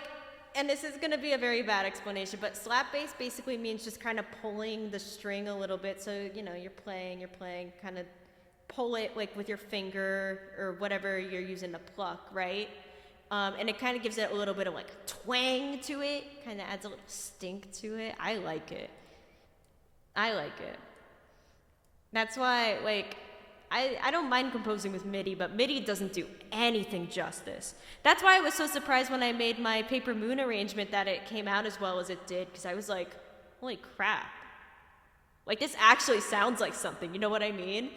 and this is gonna be a very bad explanation, but slap bass basically means just kind of pulling the string a little bit. So, you know, you're playing, kind of pull it like with your finger or whatever you're using to pluck, right? And it kind of gives it a little bit of like twang to it, kind of adds a little stink to it. I like it. That's why, like, I don't mind composing with MIDI, but MIDI doesn't do anything justice. That's why I was so surprised when I made my Paper Moon arrangement that it came out as well as it did, because I was like, holy crap. Like, this actually sounds like something, you know what I mean?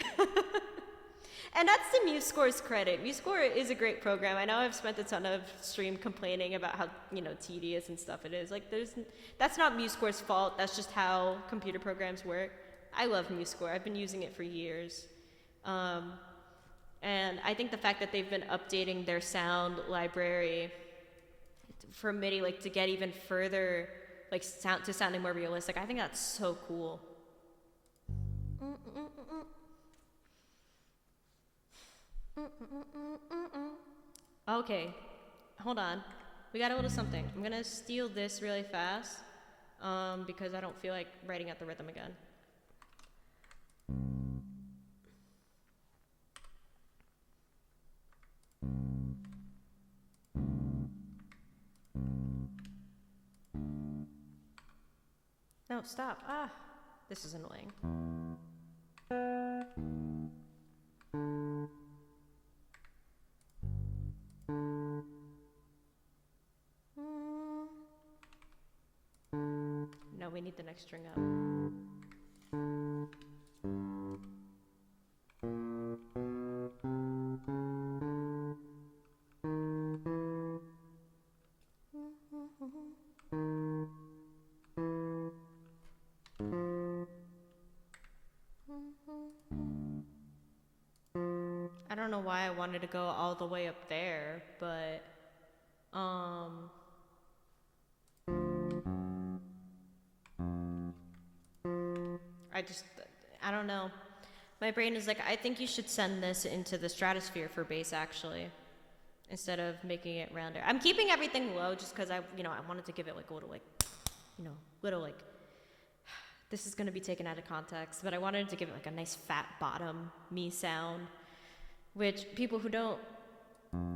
And that's to MuseScore's credit. MuseScore is a great program. I know I've spent a ton of stream complaining about how, you know, tedious and stuff it is. Like, that's not MuseScore's fault. That's just how computer programs work. I love MuseScore. I've been using it for years. And I think the fact that they've been updating their sound library for MIDI, like, to get even further, like, sounding more realistic, I think that's so cool. Okay, hold on. We got a little something. I'm gonna steal this really fast, because I don't feel like writing out the rhythm again. No, stop. Ah, this is annoying. No, we need the next string up. I don't know why I wanted to go all the way up there, but I don't know. My brain is like, I think you should send this into the stratosphere for bass, actually, instead of making it rounder. I'm keeping everything low just because I wanted to give it like a little, like, this is going to be taken out of context, but I wanted to give it like a nice fat bottom me sound, which people who don't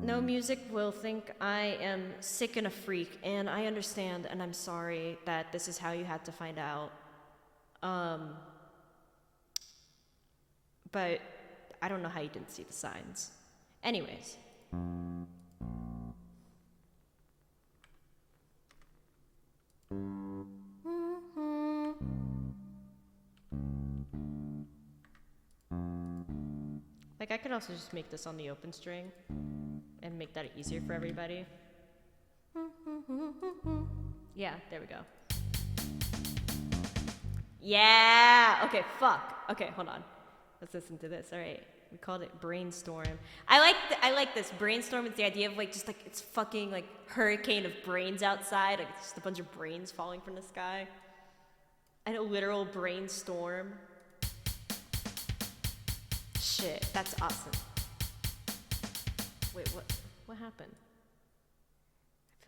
know music will think I am sick and a freak, and I understand, and I'm sorry that this is how you had to find out. But I don't know how you didn't see the signs. Anyways. Like, I could also just make this on the open string and make that easier for everybody. Yeah, there we go. Yeah! Okay, fuck. Okay, hold on. Let's listen to this. All right. We called it Brainstorm. I like this. Brainstorm is the idea of, like, just, like, it's fucking, like, hurricane of brains outside. Like, it's just a bunch of brains falling from the sky. And a literal brainstorm. Shit, that's awesome. Wait, what happened?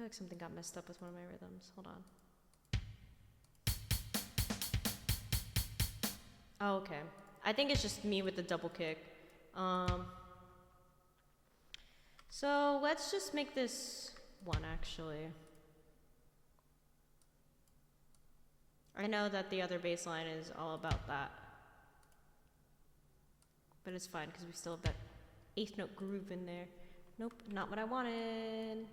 feel like something got messed up with one of my rhythms. Hold on. Oh, okay. I think it's just me with the double kick. So let's just make this one, actually. I know that the other bass line is all about that. But it's fine, because we still have that eighth note groove in there. Nope, not what I wanted.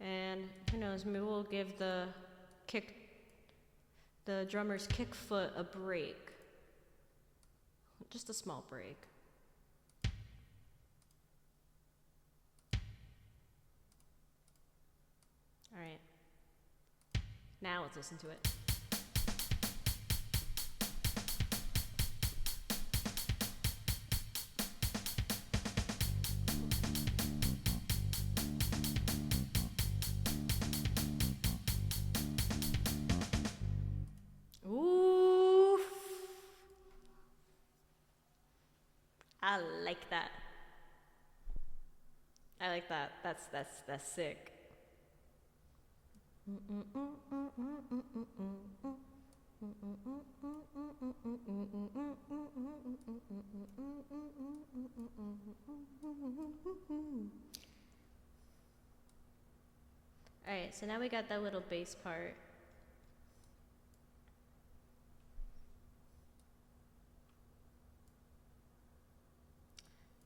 And who knows, maybe we'll give the drummer's kick foot a break. Just a small break. All right. Now let's listen to it. Ooh. I like that. I like that. That's sick. Alright, so now we got that little bass part.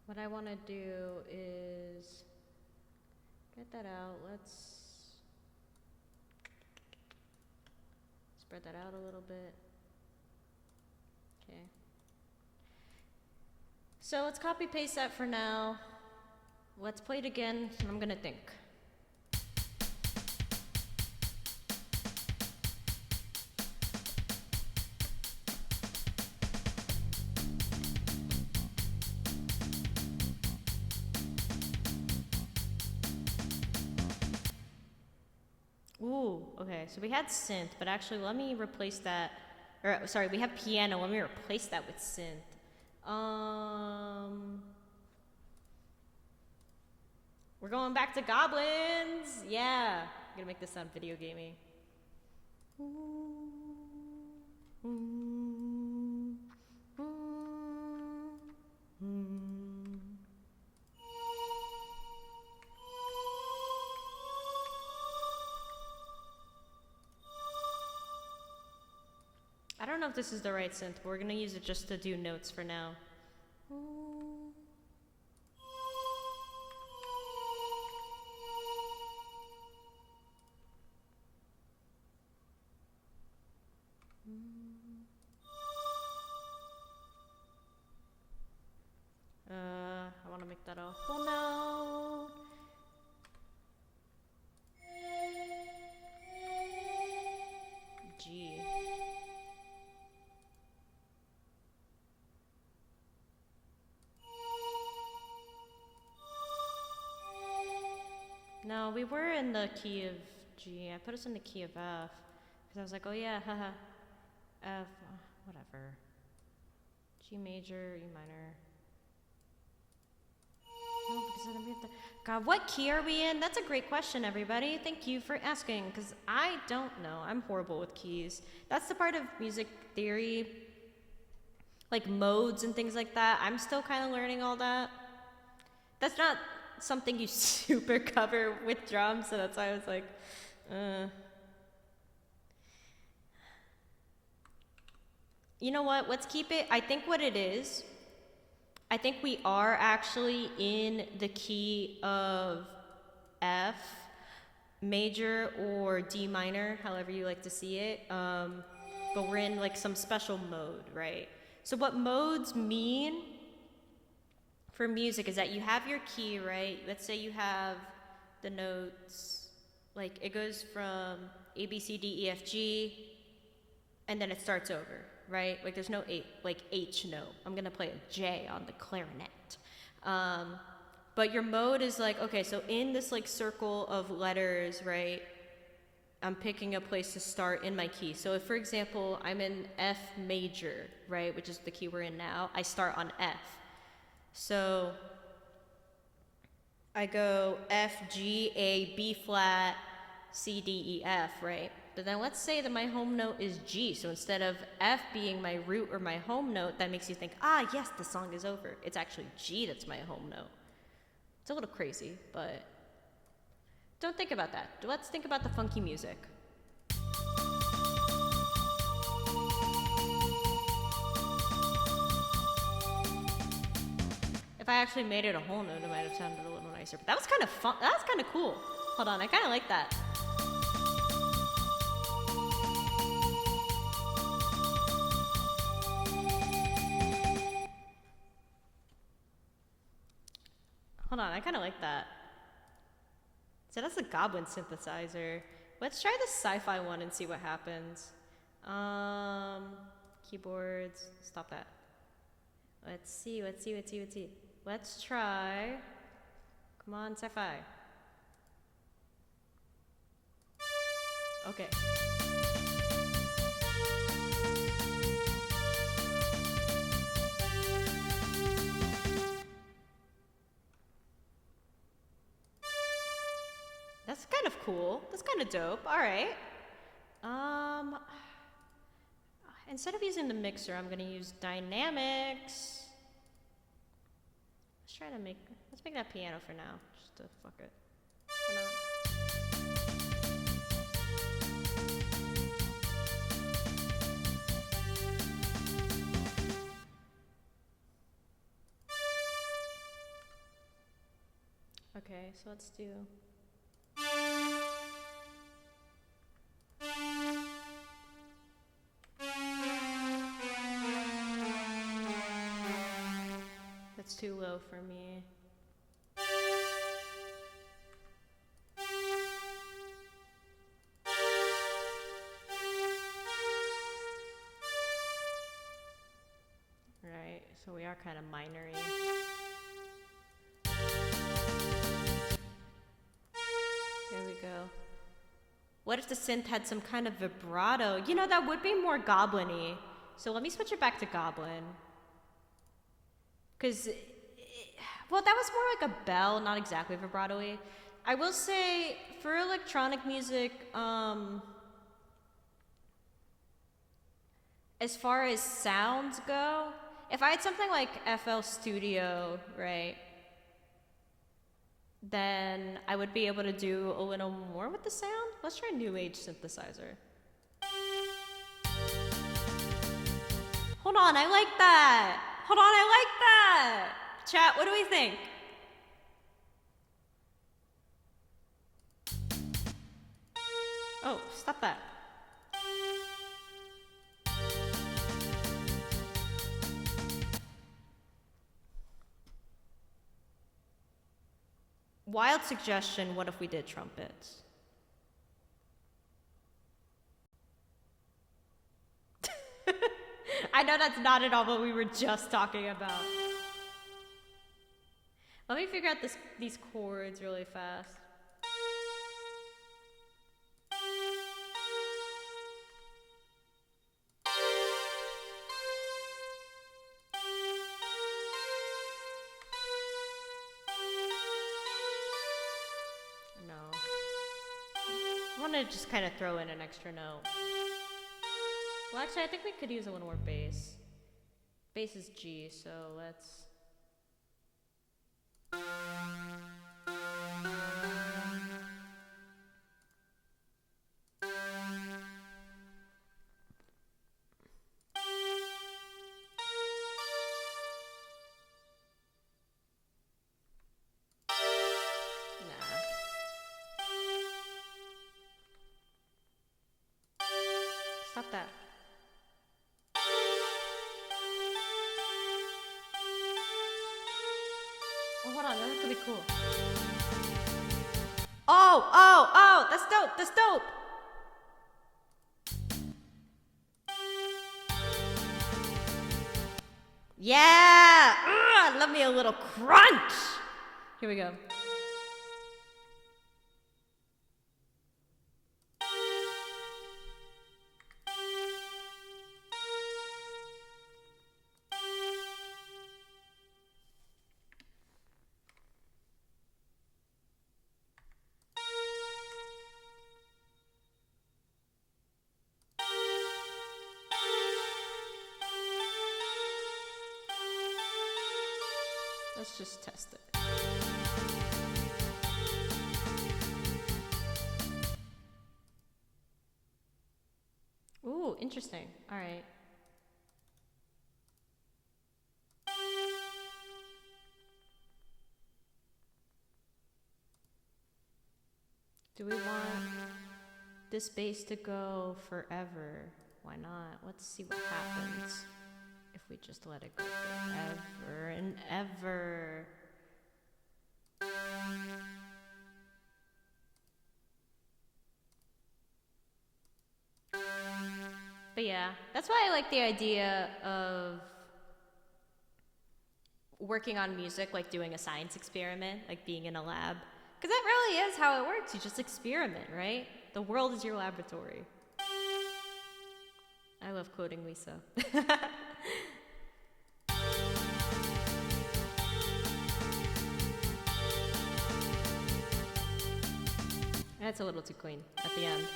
What I want to do is get that out. Let's spread that out a little bit. Okay. So let's copy paste that for now. Let's play it again, and I'm gonna think. Ooh, okay, so we had synth, but actually let me replace that, or sorry, we have piano, let me replace that with synth. We're going back to goblins! Yeah! I'm gonna make this sound video gamey. I don't know if this is the right synth, but we're gonna use it just to do notes for now. I want to make that a whole note. G. No, we were in the key of G. I put us in the key of F. Because I was like, oh yeah, haha. F, whatever. G major, E minor. No, because then we have to... God, what key are we in? That's a great question, everybody. Thank you for asking, because I don't know. I'm horrible with keys. That's the part of music theory, like modes and things like that. I'm still kind of learning all that. That's not something you super cover with drums, so that's why I was like, You know what? Let's keep it. I think what it is, I think we are actually in the key of F major or D minor, however you like to see it. But we're in like some special mode, right? So what modes mean for music is that you have your key, right? Let's say you have the notes, like it goes from A, B, C, D, E, F, G, and then it starts over, right? Like there's no A, like H note. I'm gonna play a J on the clarinet. But your mode is like, okay, so in this like circle of letters, right? I'm picking a place to start in my key. So if, for example, I'm in F major, right, which is the key we're in now, I start on F. So I go F, G, A, B flat, C, D, E, F, right? But then let's say that my home note is G, so instead of F being my root or my home note, that makes you think, ah, yes, the song is over. It's actually G that's my home note. It's a little crazy, but don't think about that. Let's think about the funky music. If I actually made it a whole note, it might have sounded a little nicer. But that was kind of fun. That was kind of cool. Hold on, I kind of like that. Hold on, I kind of like that. So that's a Goblin synthesizer. Let's try the sci-fi one and see what happens. Keyboards, stop that. Let's see. Let's try. Come on, sci-fi. Okay. That's kind of cool. That's kind of dope. All right. Instead of using the mixer, I'm gonna use dynamics. Let's make that piano for now, just to fuck it. For now. Okay, so let's do. That's too low for me. Right, so we are kind of minory. There we go. What if the synth had some kind of vibrato? You know, that would be more goblin-y. So let me switch it back to goblin. Because, well, that was more like a bell, not exactly vibrato-y. I will say, for electronic music, as far as sounds go, if I had something like FL Studio, right, then I would be able to do a little more with the sound. Let's try New Age synthesizer. Hold on, I like that. Hold on, I like that. Chat, what do we think? Oh, stop that. Wild suggestion, what if we did trumpets? I know that's not at all what we were just talking about. Let me figure out these chords really fast. No. I want to just kind of throw in an extra note. Well, actually, I think we could use a little more bass. Bass is G, so let's... Stop that. Oh, hold on, that could be cool. Oh, that's dope, that's dope. Yeah, I love me a little crunch. Here we go. Let's just test it. Ooh, interesting. All right. Do we want this bass to go forever? Why not? Let's see what happens if we just let it go forever and ever. But yeah, that's why I like the idea of working on music, like doing a science experiment, like being in a lab. Because that really is how it works. You just experiment, right? The world is your laboratory. I love quoting Lisa. That's a little too clean at the end.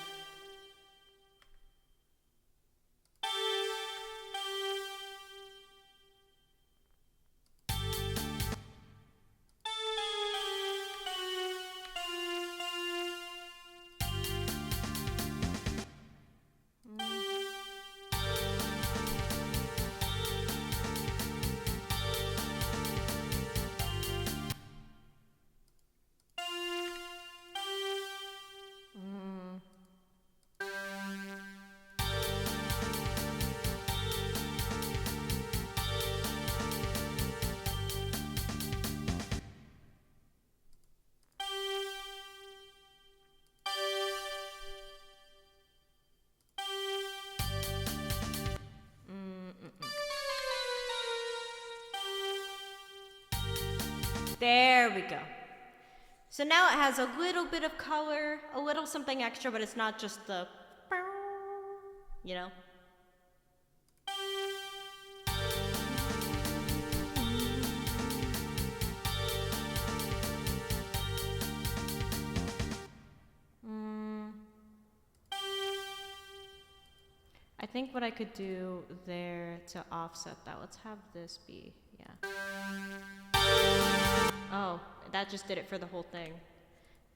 There we go. So now it has a little bit of color, a little something extra, but it's not just the, you know? I think what I could do there to offset that, let's have this be, yeah. Oh, that just did it for the whole thing.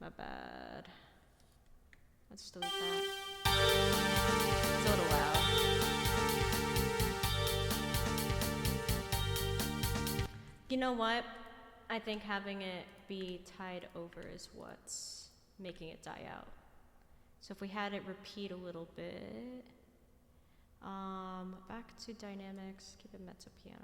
My bad. Let's delete that. It's a little loud. You know what? I think having it be tied over is what's making it die out. So if we had it repeat a little bit. Back to dynamics, keep it mezzo piano.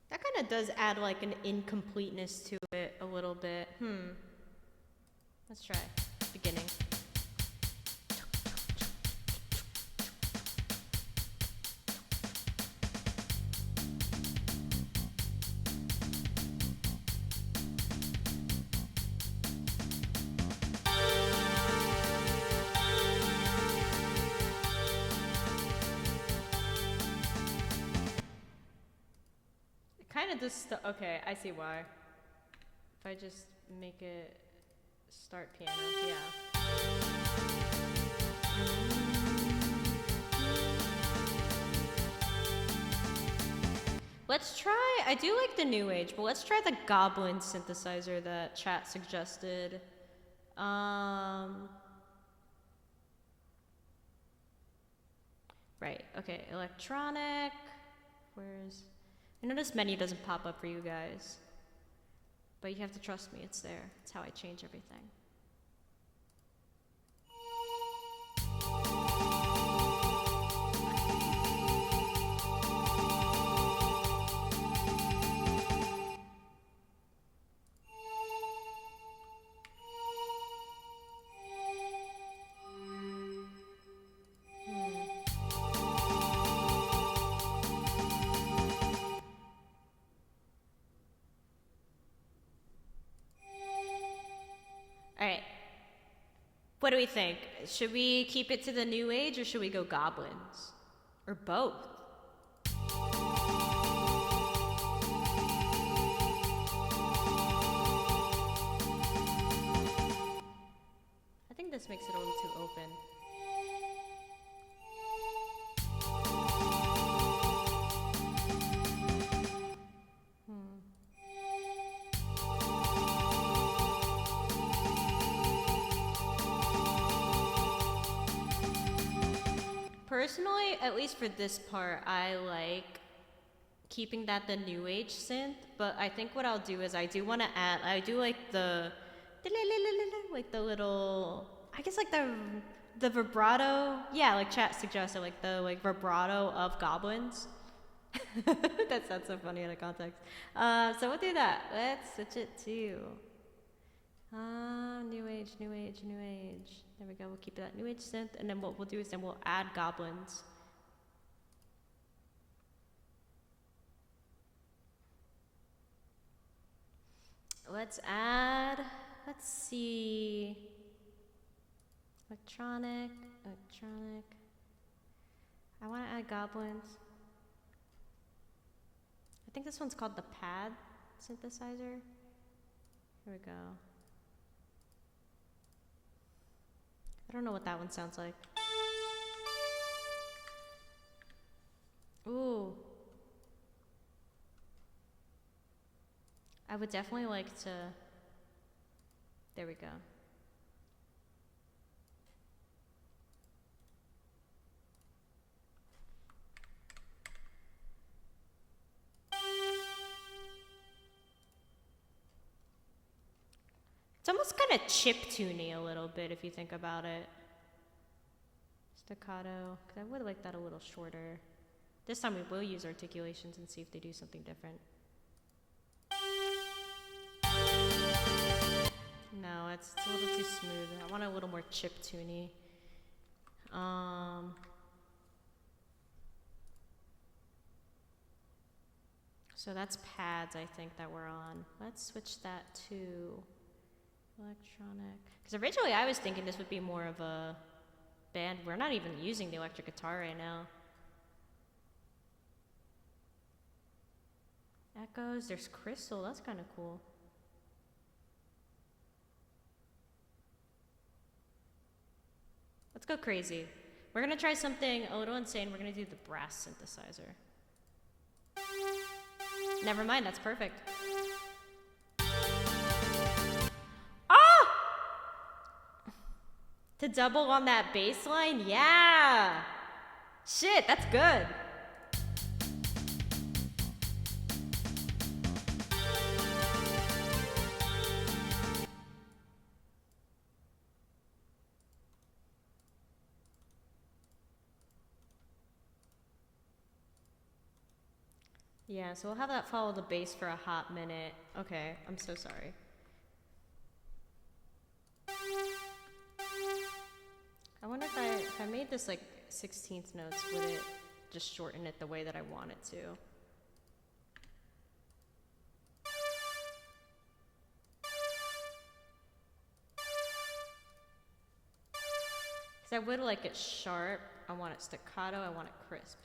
That kind of does add like an incompleteness to it a little bit. Let's try. Beginning. Kind of just, okay, I see why. If I just make it start piano, yeah. Let's try, I do like the new age, but let's try the Goblin synthesizer that chat suggested. Right, okay, electronic, where's... I know this menu doesn't pop up for you guys, but you have to trust me, it's there. It's how I change everything. What do we think? Should we keep it to the new age or should we go goblins? Or both? I think this makes it a little too open. Personally, at least for this part, I like keeping that the new age synth, but I think what I'll do is I do want to add, I do like the little, I guess like the vibrato, yeah, like chat suggested, like the like vibrato of goblins. That sounds so funny out of context. So we'll do that. Let's switch it to new age, new age, new age. There we go. We'll keep that new age synth, and then what we'll do is then we'll add goblins. Let's add. Let's see. Electronic. I want to add goblins. I think this one's called the pad synthesizer. Here we go. I don't know what that one sounds like. Ooh. I would definitely like to... There we go. It's almost kind of chiptune-y a little bit if you think about it. Staccato, because I would like that a little shorter. This time we will use articulations and see if they do something different. No, it's a little too smooth. I want a little more chiptune-y. So that's pads, I think, that we're on. Let's switch that to electronic. Because originally I was thinking this would be more of a band. We're not even using the electric guitar right now. Echoes, there's crystal, that's kind of cool. Let's go crazy. We're gonna try something a little insane. We're gonna do the brass synthesizer. Never mind, that's perfect. To double on that bass line? Yeah! Shit, that's good. Yeah, so we'll have that follow the bass for a hot minute. Okay, I'm so sorry. I wonder if I made this like 16th notes, would it just shorten it the way that I want it to? Because I would like it sharp, I want it staccato, I want it crisp.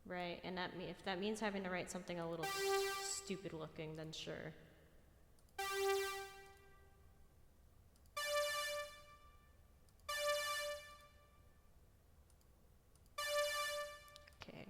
Right, and if that means having to write something a little stupid looking, then sure. Okay.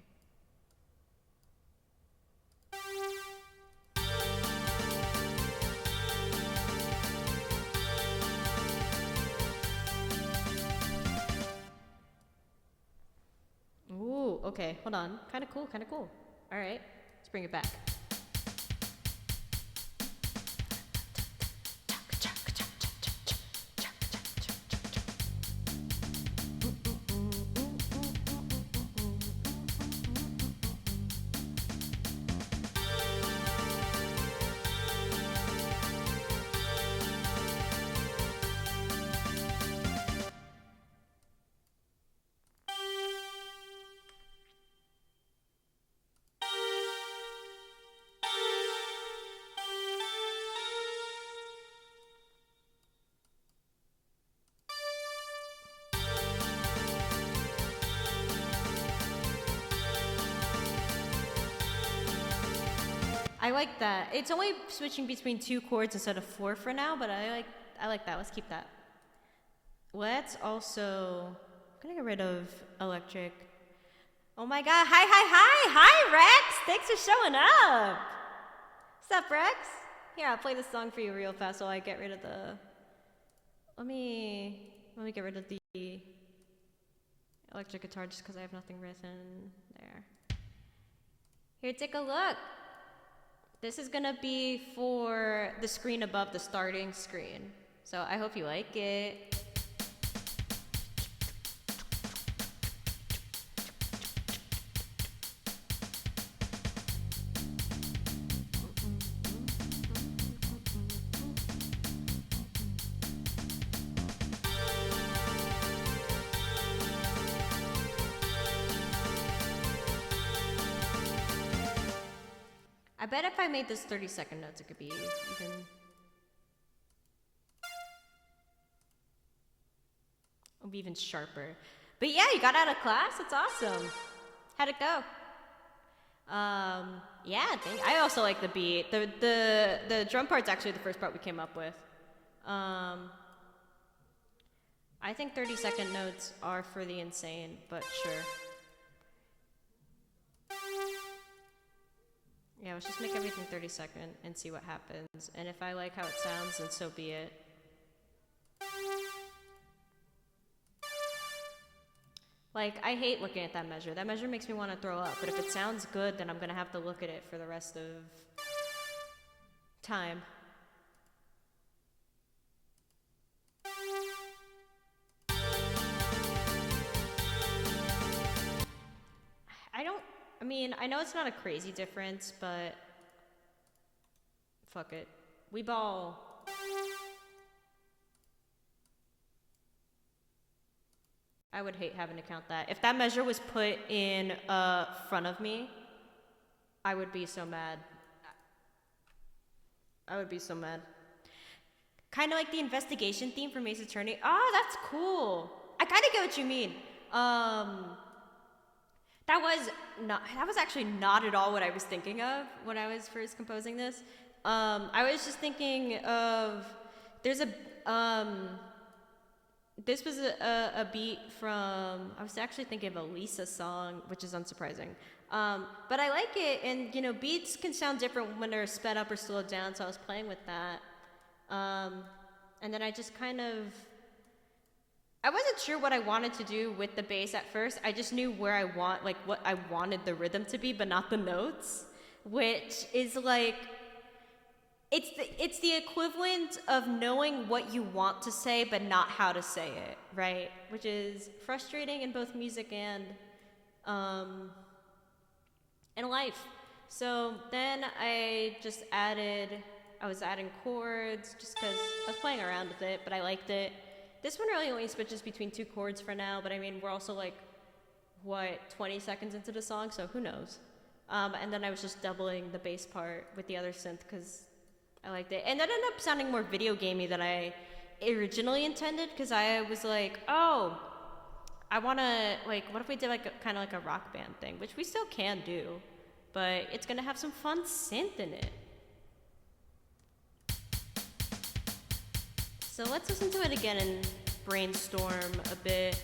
Ooh, okay, hold on. Kinda cool, kinda cool. Alright, let's bring it back. I like that. It's only switching between 2 chords instead of 4 for now, but I like that. Let's keep that. Let's also, I'm gonna get rid of electric. Oh my god, hi, Rex! Thanks for showing up! What's up, Rex? Here, I'll play this song for you real fast while I get rid of the... Let me get rid of the electric guitar just because I have nothing written there. Here, take a look. This is gonna be for the screen above the starting screen. So I hope you like it. I bet if I made this 30-second notes, it could be even... It'll be even sharper. But yeah, you got out of class? That's awesome. How'd it go? Yeah, I also like the beat. The drum part's actually the first part we came up with. I think 30-second notes are for the insane, but sure. Yeah, let's just make everything 30-second and see what happens. And if I like how it sounds, then so be it. Like, I hate looking at that measure. That measure makes me want to throw up. But if it sounds good, then I'm going to have to look at it for the rest of time. I mean, I know it's not a crazy difference, but fuck it. We ball. I would hate having to count that. If that measure was put in front of me, I would be so mad. I would be so mad. Kind of like the investigation theme from Ace Attorney. Oh, that's cool. I kind of get what you mean. That was actually not at all what I was thinking of when I was first composing this. I was just thinking of, this was a beat from, I was actually thinking of a Lisa song, which is unsurprising. But I like it, and you know, beats can sound different when they're sped up or slowed down, so I was playing with that. And then I just kind of, I wasn't sure what I wanted to do with the bass at first. I just knew where what I wanted the rhythm to be, but not the notes, which is like, it's the equivalent of knowing what you want to say, but not how to say it, right? Which is frustrating in both music and in life. So then I was adding chords just because I was playing around with it, but I liked it. This one really only switches between 2 chords for now, but I mean, we're also like, 20 seconds into the song, so who knows? And then I was just doubling the bass part with the other synth because I liked it. And that ended up sounding more video gamey than I originally intended, because I was like, oh, I want to, like, what if we did like kind of like a rock band thing, which we still can do, but it's going to have some fun synth in it. So let's listen to it again and brainstorm a bit.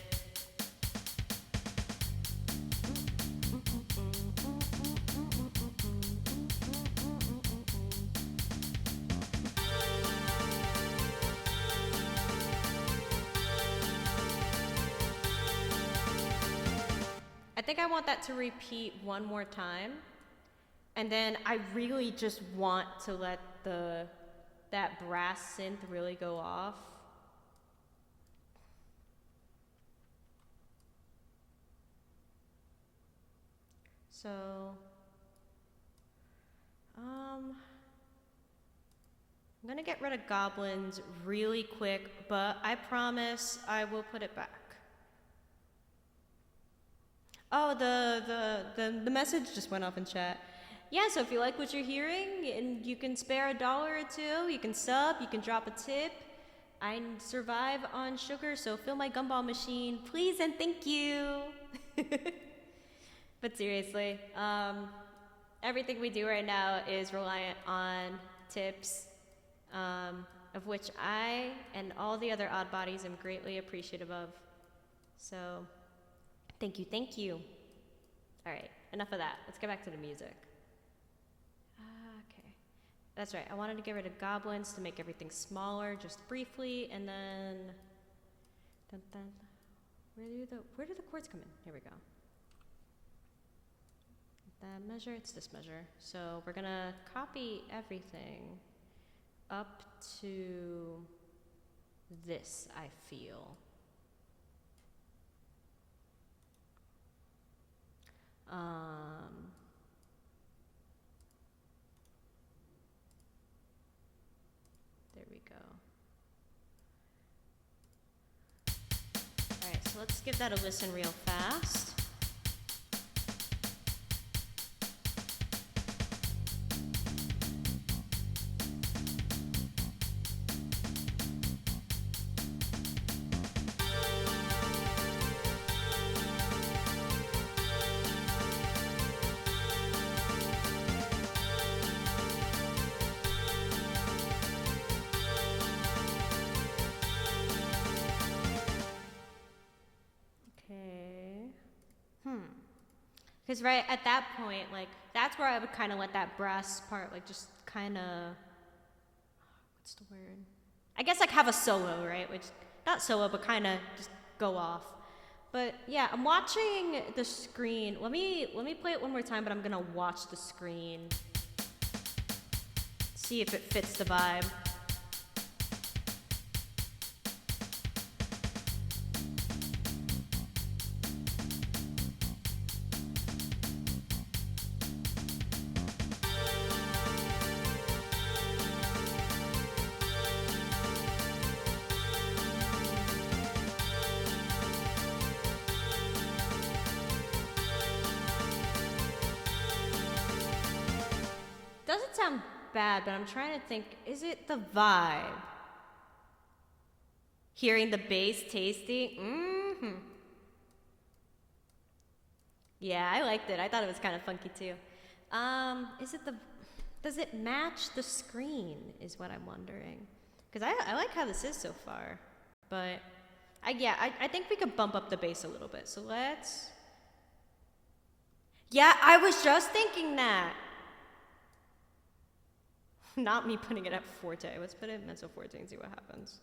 I think I want that to repeat one more time, and then I really just want to let that brass synth really go off. So, I'm gonna get rid of goblins really quick, but I promise I will put it back. Oh, the message just went off in chat. Yeah, so if you like what you're hearing and you can spare $1 or $2, you can sub, you can drop a tip. I survive on sugar, so fill my gumball machine, please and thank you. But seriously, everything we do right now is reliant on tips, of which I and all the other odd bodies am greatly appreciative of. So, thank you, thank you. All right, enough of that. Let's get back to the music. Okay, that's right. I wanted to get rid of goblins to make everything smaller, just briefly, and then, where do the chords come in? Here we go. That measure, it's this measure. So we're gonna copy everything up to this, I feel. There we go. All right, so let's give that a listen real fast. Because right at that point, like, that's where I would kind of let that brass part, like, just kind of, what's the word? I guess, like, have a solo, right? Which, not solo, but kind of just go off. But, yeah, I'm watching the screen. Let me play it one more time, but I'm going to watch the screen. See if it fits the vibe. Doesn't sound bad, but I'm trying to think, is it the vibe? Hearing the bass tasty? Mm-hmm. Yeah, I liked it. I thought it was kind of funky too. Does it match the screen is what I'm wondering. Because I like how this is so far. But, I think we could bump up the bass a little bit. So let's... Yeah, I was just thinking that. Not me putting it at forte. Let's put it in mezzo forte and see what happens.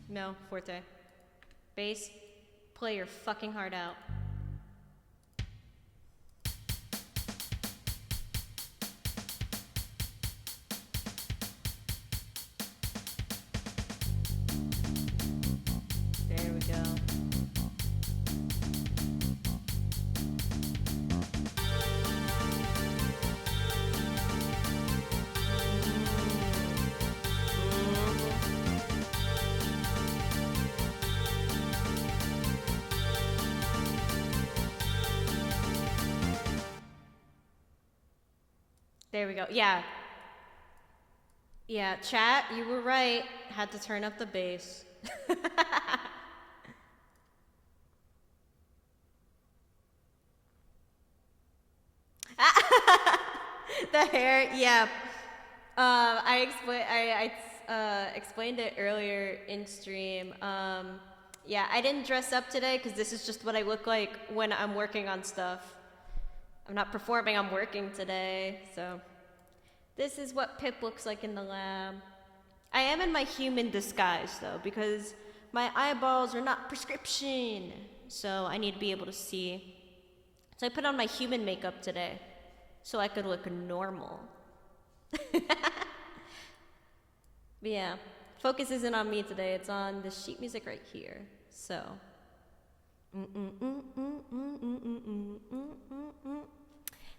No, forte. Bass, play your fucking heart out. There we go. There we go. Yeah. Yeah, chat, you were right. Had to turn up the bass. The hair, yeah. I explained it earlier in stream. Yeah, I didn't dress up today because this is just what I look like when I'm working on stuff. I'm not performing, I'm working today, so. This is what Pip looks like in the lab. I am in my human disguise, though, because my eyeballs are not prescription, so I need to be able to see. So I put on my human makeup today, so I could look normal. But yeah, focus isn't on me today, it's on the sheet music right here, so.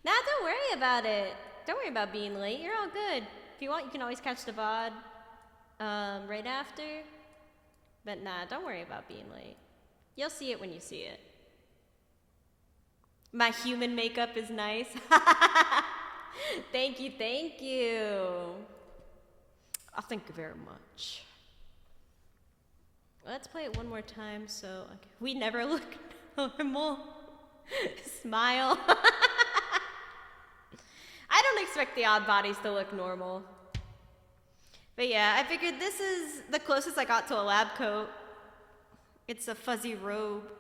Nah, don't worry about it. Don't worry about being late. You're all good. If you want, you can always catch the VOD right after. But nah, don't worry about being late. You'll see it when you see it. My human makeup is nice. Thank you, thank you. Oh, thank you very much. Let's play it one more time so we never look normal. Smile. I don't expect the odd bodies to look normal. But yeah, I figured this is the closest I got to a lab coat. It's a fuzzy robe.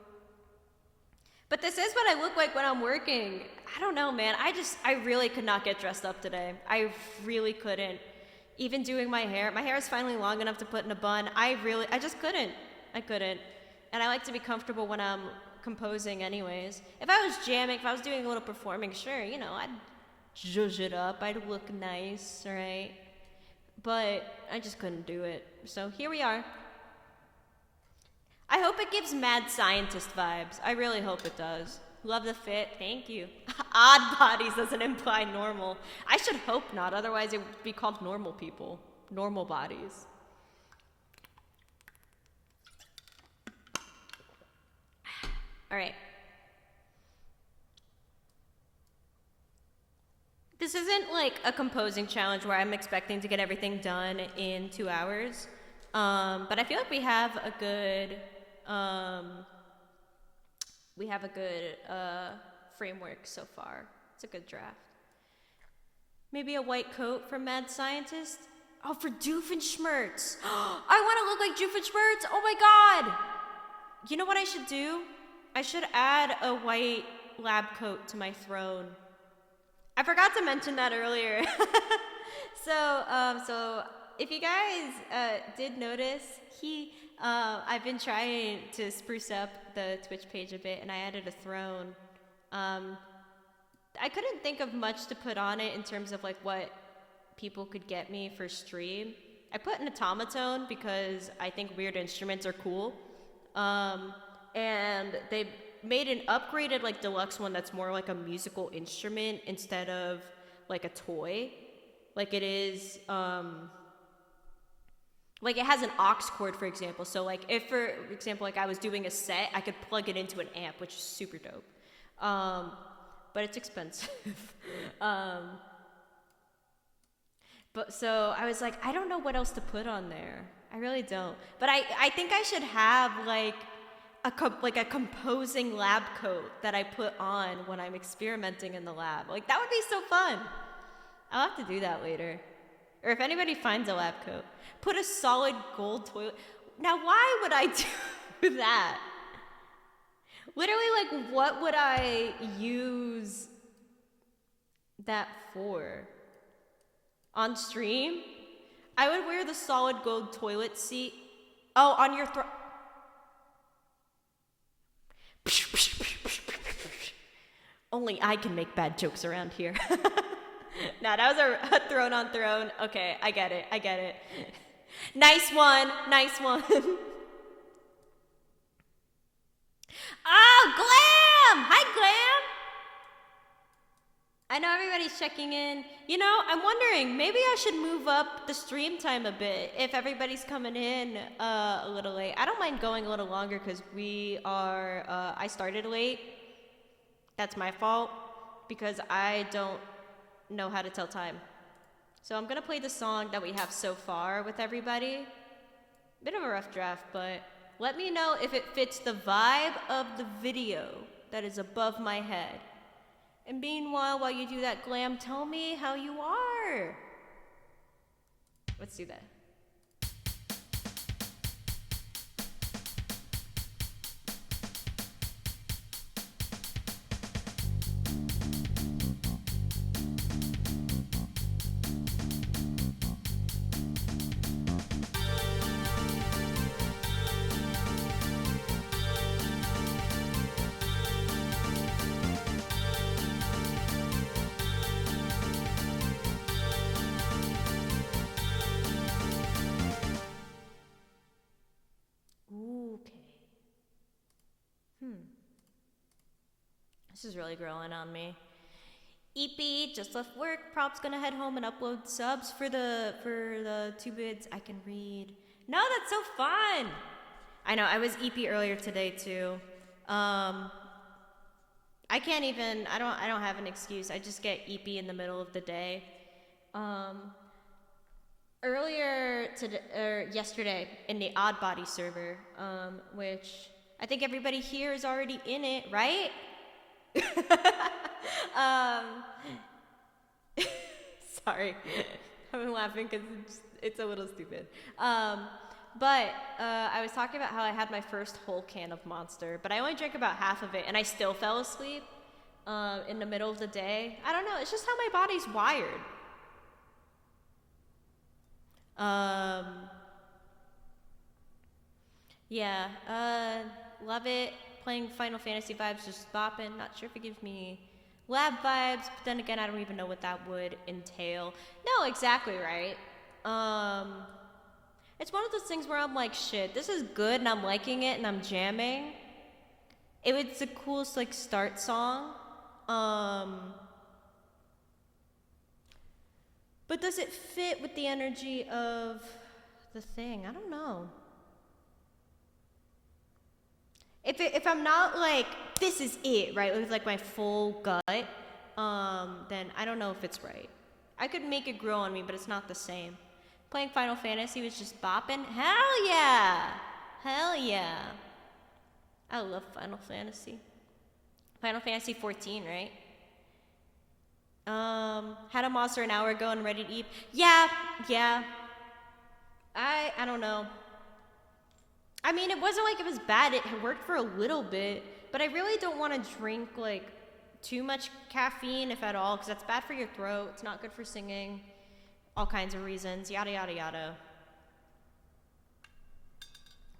But this is what I look like when I'm working. I don't know, man. I really could not get dressed up today. I really couldn't. Even doing my hair is finally long enough to put in a bun. I just couldn't. I couldn't. And I like to be comfortable when I'm composing anyways. If I was jamming, if I was doing a little performing, sure, you know, I'd zhuzh it up. I'd look nice, right? But I just couldn't do it. So here we are. I hope it gives mad scientist vibes. I really hope it does. Love the fit. Thank you. Odd bodies doesn't imply normal. I should hope not. Otherwise, it would be called normal people. Normal bodies. All right. This isn't like a composing challenge where I'm expecting to get everything done in 2 hours. But I feel like we have a good framework so far. It's a good draft. Maybe a white coat for Mad Scientist? Oh, for Doofenshmirtz! I want to look like Doofenshmirtz! Oh my god! You know what I should do? I should add a white lab coat to my throne. I forgot to mention that earlier. So if you guys did notice, I've been trying to spruce up the Twitch page a bit, and I added a throne. I couldn't think of much to put on it in terms of like what people could get me for stream. I put an automaton because I think weird instruments are cool. And they made an upgraded like deluxe one that's more like a musical instrument instead of like a toy. Like it is, like it has an aux cord, for example. So like if, for example, like I was doing a set, I could plug it into an amp, which is super dope. But it's expensive. But so I was like, I don't know what else to put on there. I really don't. But I think I should have like a composing lab coat that I put on when I'm experimenting in the lab. Like that would be so fun. I'll have to do that later. Or if anybody finds a lab coat, put a solid gold toilet. Now, why would I do that? Literally, like, what would I use that for? On stream? I would wear the solid gold toilet seat. Oh, on your throat. Only I can make bad jokes around here. Nah, that was a throne on throne. Okay, I get it. Nice one. Oh, Glam! Hi, Glam! I know everybody's checking in. You know, I'm wondering, maybe I should move up the stream time a bit if everybody's coming in a little late. I don't mind going a little longer because I started late. That's my fault because I don't know how to tell time. So I'm gonna play the song that we have so far with everybody. Bit of a rough draft, but let me know if it fits the vibe of the video that is above my head. And meanwhile, while you do that, Glam, tell me how you are. Let's do that. This is really growing on me. EP just left work. Prop's gonna head home and upload subs for the 2 bids I can read. No, that's so fun. I know. I was EP earlier today too. I don't have an excuse. I just get EP in the middle of the day. Yesterday in the ODDbody server, which I think everybody here is already in it, right? um, sorry, I'm laughing because it's a little stupid. But I was talking about how I had my first whole can of Monster, but I only drank about half of it, and I still fell asleep in the middle of the day. I don't know. It's just how my body's wired. Yeah. Love it. Playing Final Fantasy vibes, just bopping. Not sure if it gives me lab vibes, but then again, I don't even know what that would entail. No, exactly right. It's one of those things where I'm like, shit, this is good, and I'm liking it, and I'm jamming. It's the coolest like start song. But does it fit with the energy of the thing? I don't know. If I'm not like, this is it, right, with like my full gut, then I don't know if it's right. I could make it grow on me, but it's not the same. Playing Final Fantasy was just bopping. Hell yeah! Hell yeah! I love Final Fantasy. Final Fantasy 14, right? Had a monster an hour ago and ready to eat. Yeah. I don't know. I mean, it wasn't like it was bad. It worked for a little bit, but I really don't want to drink like too much caffeine, if at all, because that's bad for your throat. It's not good for singing. All kinds of reasons. Yada yada yada.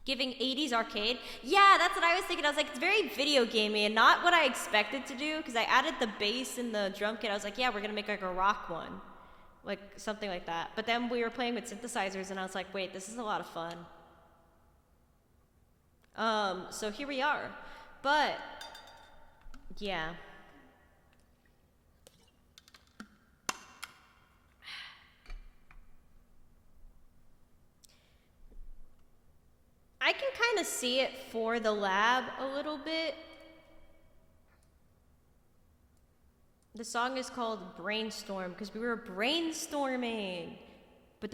Giving 80s arcade? Yeah, that's what I was thinking. I was like, it's very video gamey and not what I expected to do, because I added the bass in the drum kit. I was like, yeah, we're gonna make like a rock one. Like something like that. But then we were playing with synthesizers and I was like, wait, this is a lot of fun. So here we are. But yeah. I can kind of see it for the lab a little bit. The song is called Brainstorm because we were brainstorming. But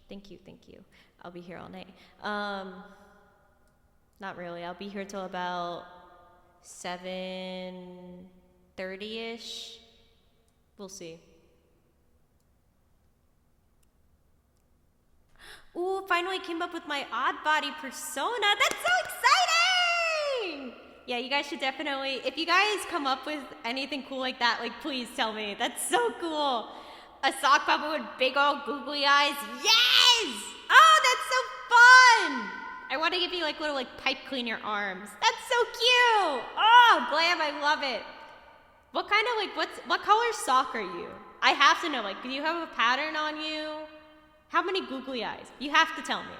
thank you. I'll be here all night. Not really. I'll be here till about 7:30ish. We'll see. Ooh, finally came up with my ODDbody persona. That's so exciting! Yeah, you guys should definitely, if you guys come up with anything cool like that, like, please tell me. That's so cool. A sock puppet with big old googly eyes. Yes! Oh, that's so fun! I want to give you like little like pipe cleaner arms. That's so cute! Oh, glam, I love it. What kind of like, what color sock are you? I have to know, like, do you have a pattern on you? How many googly eyes? You have to tell me.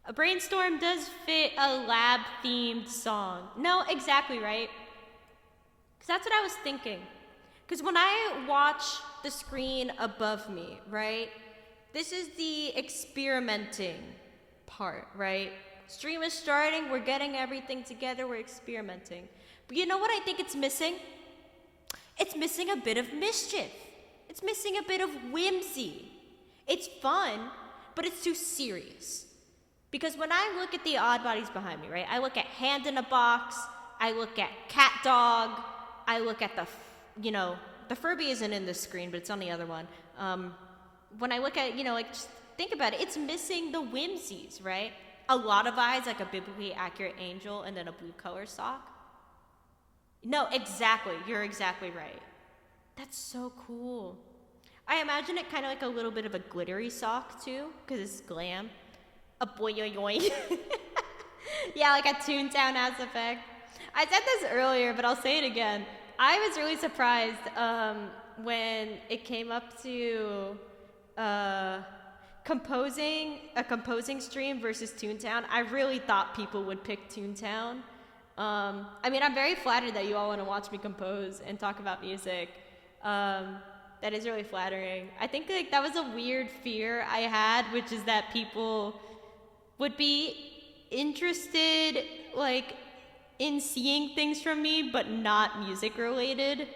A Brainstorm does fit a lab-themed song. No, exactly, right? Because that's what I was thinking. Because when I watch the screen above me, right? This is the experimenting part, right? Stream is starting, we're getting everything together, we're experimenting. But you know what I think it's missing? It's missing a bit of mischief. It's missing a bit of whimsy. It's fun, but it's too serious. Because when I look at the ODDbodies behind me, right? I look at Hand in a Box, I look at Cat Dog, I look at the Furby isn't in this screen, but it's on the other one. When I look at, like, just think about it, it's missing the whimsies, right? A lot of eyes, like a biblically accurate angel, and then a blue color sock. No, exactly, you're exactly right. That's so cool. I imagine it kind of like a little bit of a glittery sock too, because it's glam. A boing. Yeah, like a Toontown ass effect. I said this earlier, but I'll say it again. I was really surprised when it came up to composing stream versus Toontown. I really thought people would pick Toontown. I mean, I'm very flattered that you all want to watch me compose and talk about music. That is really flattering. I think like that was a weird fear I had, which is that people would be interested like in seeing things from me, but not music related.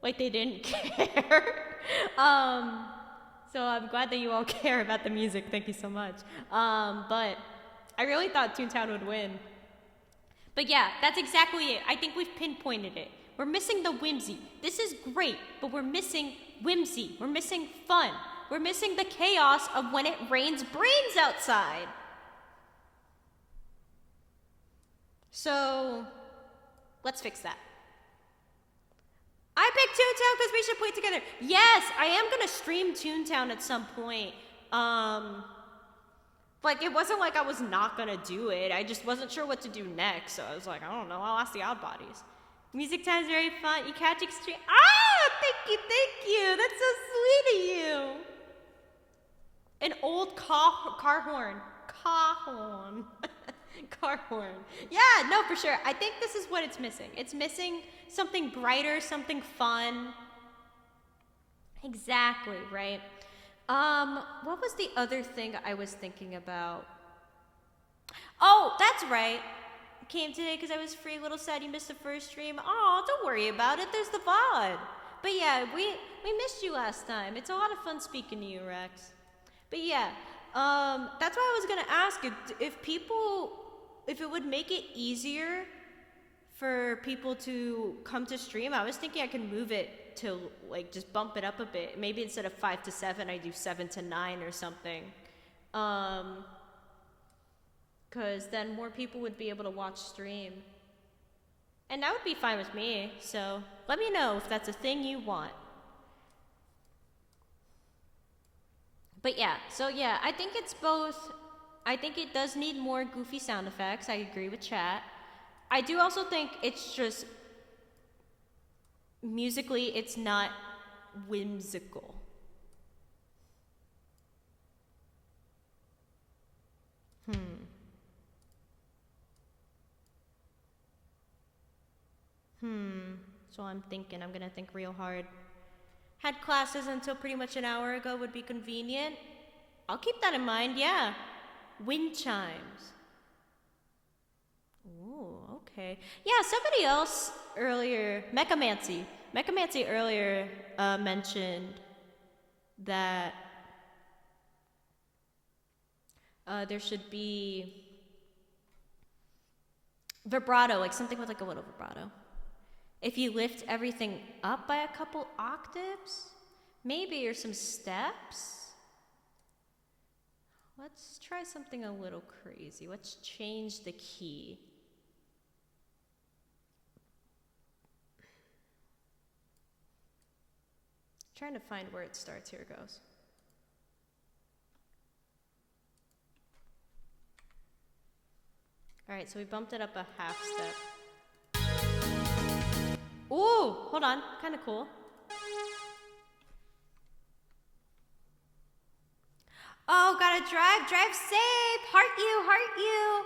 Like they didn't care. So I'm glad that you all care about the music. Thank you so much. But I really thought Toontown would win. But yeah, that's exactly it. I think we've pinpointed it. We're missing the whimsy. This is great, but we're missing whimsy. We're missing fun. We're missing the chaos of when it rains brains outside. So, let's fix that. I picked Toontown because we should play together. Yes, I am going to stream Toontown at some point. Like, it wasn't like I was not going to do it. I just wasn't sure what to do next. So I was like, I don't know. I'll ask the ODDbodies. Music time's very fun. You catch extreme. Ah, thank you. That's so sweet of you. An old car horn. Car horn. Car horn. Yeah, no, for sure. I think this is what it's missing. It's missing something brighter, something fun. Exactly, right? What was the other thing I was thinking about? Oh, that's right. Came today because I was free. A little sad you missed the first stream. Oh, don't worry about it. There's the VOD. But yeah, we missed you last time. It's a lot of fun speaking to you, Rex. But yeah, that's why I was gonna ask if it would make it easier for people to come to stream. I was thinking I could move it to like just bump it up a bit. Maybe instead of 5 to 7, I do 7 to 9 or something. Because then more people would be able to watch stream. And that would be fine with me. So let me know if that's a thing you want. But yeah, so yeah, I think it's both. I think it does need more goofy sound effects. I agree with chat. I do also think it's just musically, it's not whimsical. So I'm gonna think real hard. Had classes until pretty much an hour ago would be convenient. I'll keep that in mind, yeah. Wind chimes. Ooh, okay. Yeah, somebody else earlier, Mechamancy earlier mentioned that there should be vibrato, like something with like a little vibrato. If you lift everything up by a couple octaves, maybe, or some steps. Let's try something a little crazy. Let's change the key. Trying to find where it starts. Here it goes. All right, so we bumped it up a half step. Ooh, hold on, kind of cool. Oh, gotta drive safe. Heart you.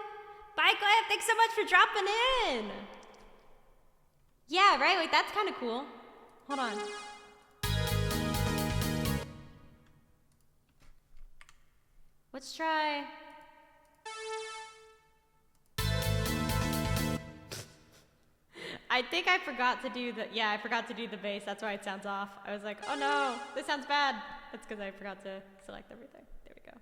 Bye, Glyph, thanks so much for dropping in. Yeah, right, like that's kind of cool. Hold on. Let's try. I think I forgot to do the bass. That's why it sounds off. I was like, oh no, this sounds bad. That's because I forgot to select everything. There we go.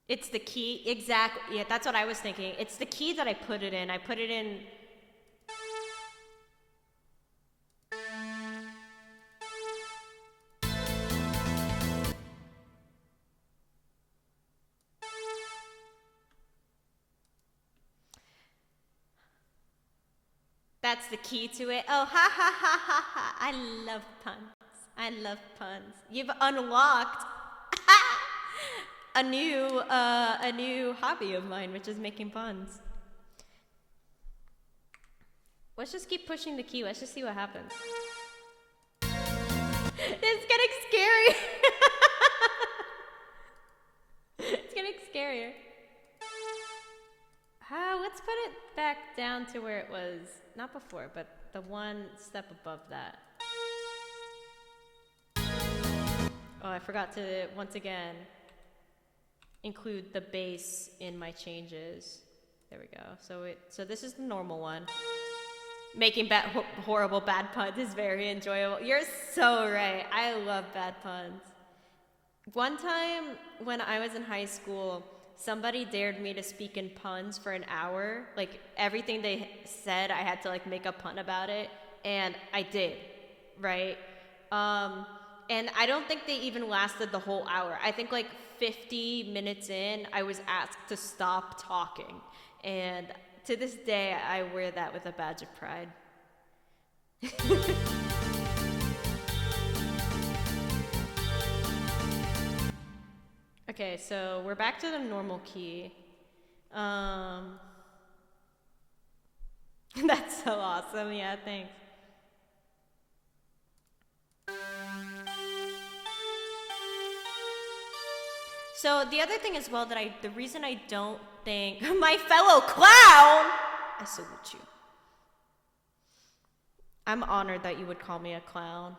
It's the key, exactly. Yeah, that's what I was thinking. It's the key that I put it in. I put it in. That's the key to it. Oh, ha ha ha ha ha. I love puns. You've unlocked a new hobby of mine, which is making puns. Let's just keep pushing the key. Let's just see what happens. It's getting scary. It's getting scarier. Let's put it back down to where it was, not before, but the one step above that. Oh, I forgot to, once again, include the bass in my changes. There we go. So this is the normal one. Making horrible bad puns is very enjoyable. You're so right. I love bad puns. One time when I was in high school, somebody dared me to speak in puns for an hour. Like everything they said, I had to like make a pun about it, and I did, right? And I don't think they even lasted the whole hour. I think like 50 minutes in, I was asked to stop talking, and to this day, I wear that with a badge of pride. Okay, so we're back to the normal key. That's so awesome. Yeah, thanks. So the other thing as well that the reason I don't think my fellow clown, I salute you. I'm honored that you would call me a clown.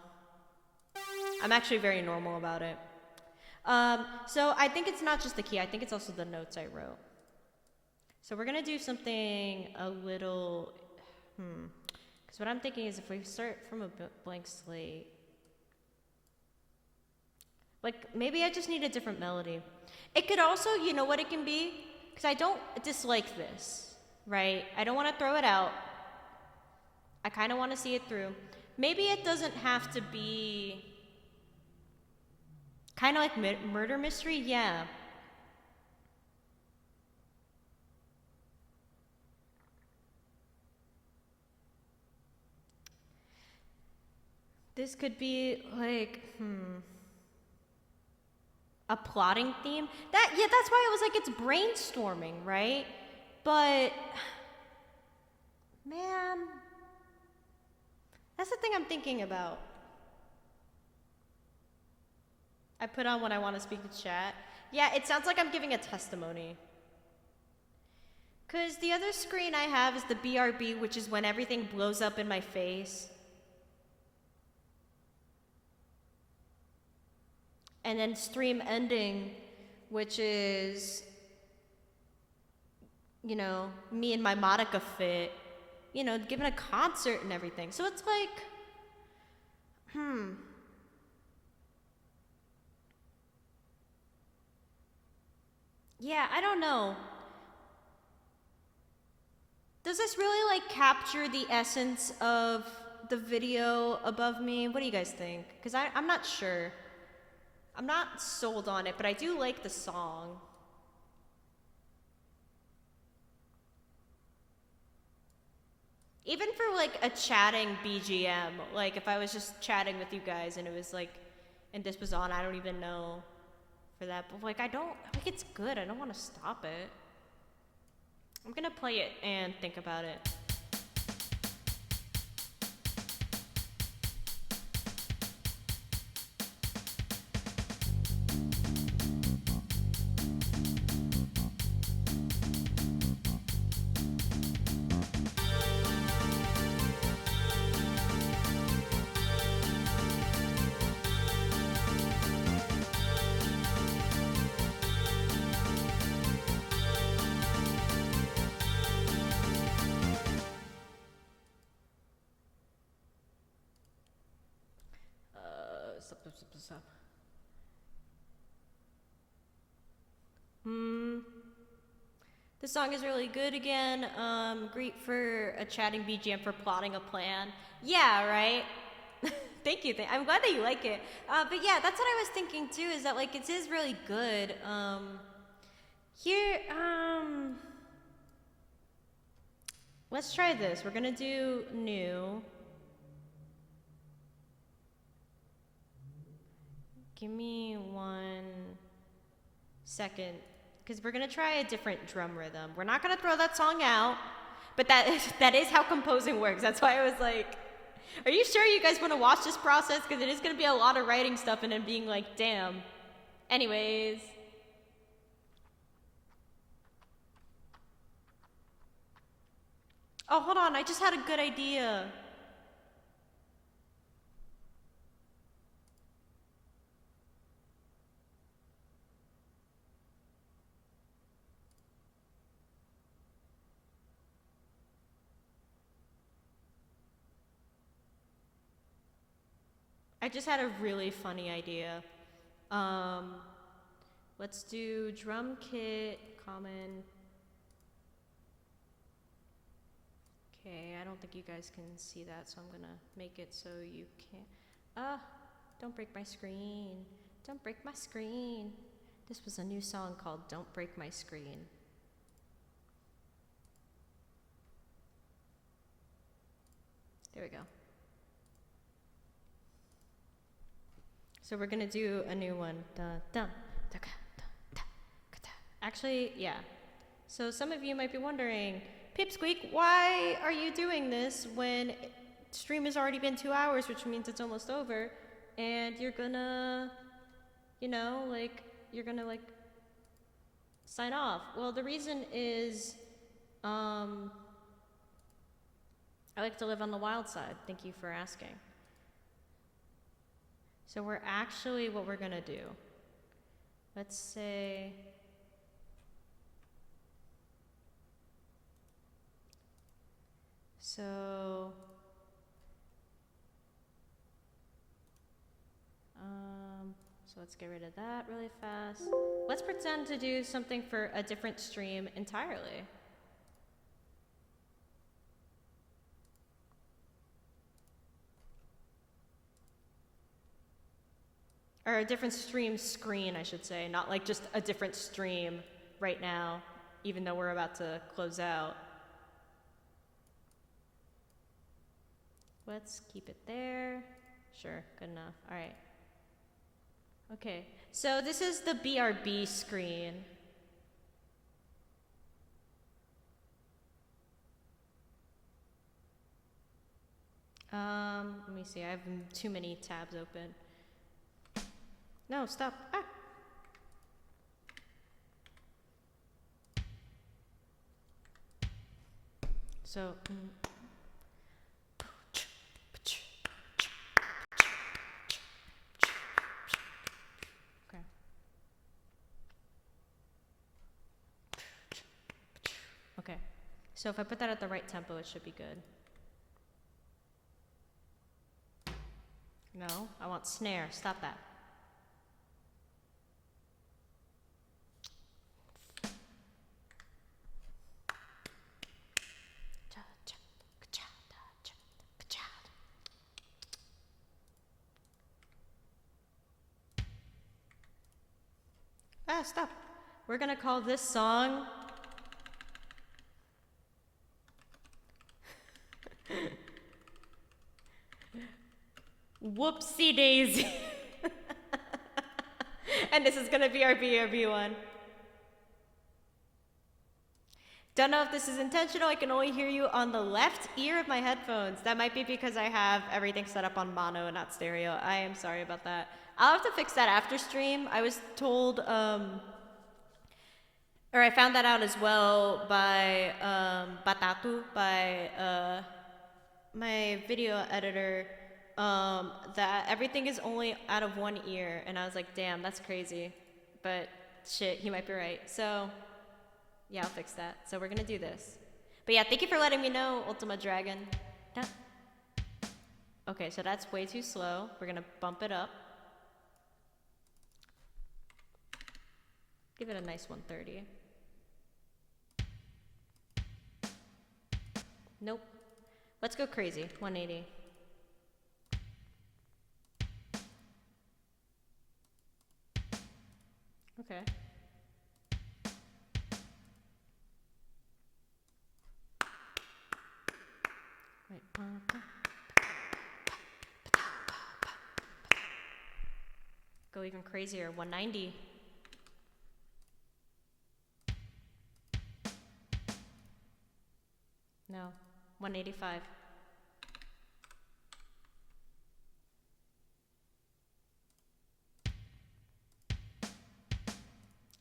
I'm actually very normal about it. So I think it's not just the key, I think it's also the notes I wrote. So we're gonna do something a little, because what I'm thinking is if we start from a blank slate, like maybe I just need a different melody. It could also, you know what it can be? Because I don't dislike this, right? I don't wanna throw it out. I kinda wanna see it through. Maybe it doesn't have to be kind of like murder mystery, yeah. This could be like, a plotting theme. That's why it was like it's brainstorming, right? But man, that's the thing I'm thinking about. I put on when I want to speak to chat. Yeah, it sounds like I'm giving a testimony. Because the other screen I have is the BRB, which is when everything blows up in my face. And then stream ending, which is, you know, me and my Monica fit, you know, giving a concert and everything. So it's like, yeah, I don't know. Does this really like capture the essence of the video above me? What do you guys think? Because I'm not sure. I'm not sold on it, but I do like the song. Even for like a chatting BGM, like if I was just chatting with you guys and it was like, and this was on, I don't even know for that, but like I think it's good. I don't want to stop it. I'm gonna play it and think about it. Stop. The song is really good again. Great for a chatting BGM for plotting a plan. Yeah, right? Thank you. I'm glad that you like it. But yeah, that's what I was thinking too, is that like it is really good. Here, let's try this. We're gonna do new. Give me 1 second, because we're gonna try a different drum rhythm. We're not gonna throw that song out, but that is how composing works. That's why I was like, are you sure you guys want to watch this process? Because it is gonna be a lot of writing stuff and then being like, damn. Anyways. Oh, hold on, I just had a good idea. I just had a really funny idea. Let's do drum kit, common. Okay, I don't think you guys can see that, so I'm gonna make it so you can't. Don't break my screen. Don't break my screen. This was a new song called Don't Break My Screen. There we go. So we're gonna do a new one. Actually, yeah. So some of you might be wondering, Pipsqueak, why are you doing this when stream has already been 2 hours, which means it's almost over, and you're gonna, you're gonna sign off? Well, the reason is, I like to live on the wild side. Thank you for asking. So what we're gonna do, let's say, so let's get rid of that really fast. Let's pretend to do something for a different stream entirely. Or a different stream screen, I should say, not like just a different stream right now, even though we're about to close out. Let's keep it there. Sure, good enough. All right. Okay, so this is the BRB screen. Let me see, I have too many tabs open. No, stop. Ah. So, okay. Okay. So if I put that at the right tempo, it should be good. No, I want snare. Stop that. Ah, stop. We're gonna call this song Whoopsie Daisy. And this is gonna be our BRB one. Don't know if this is intentional. I can only hear you on the left ear of my headphones. That might be because I have everything set up on mono and not stereo. I am sorry about that. I'll have to fix that after stream. I was told, or I found that out as well by Batatu, by my video editor, that everything is only out of one ear. And I was like, damn, that's crazy. But shit, he might be right. So yeah, I'll fix that. So we're gonna do this. But yeah, thank you for letting me know, Ultima Dragon. Okay, so that's way too slow. We're gonna bump it up. Give it a nice 130. Nope. Let's go crazy, 180. Okay. Wait. Go even crazier, 190. No, 185.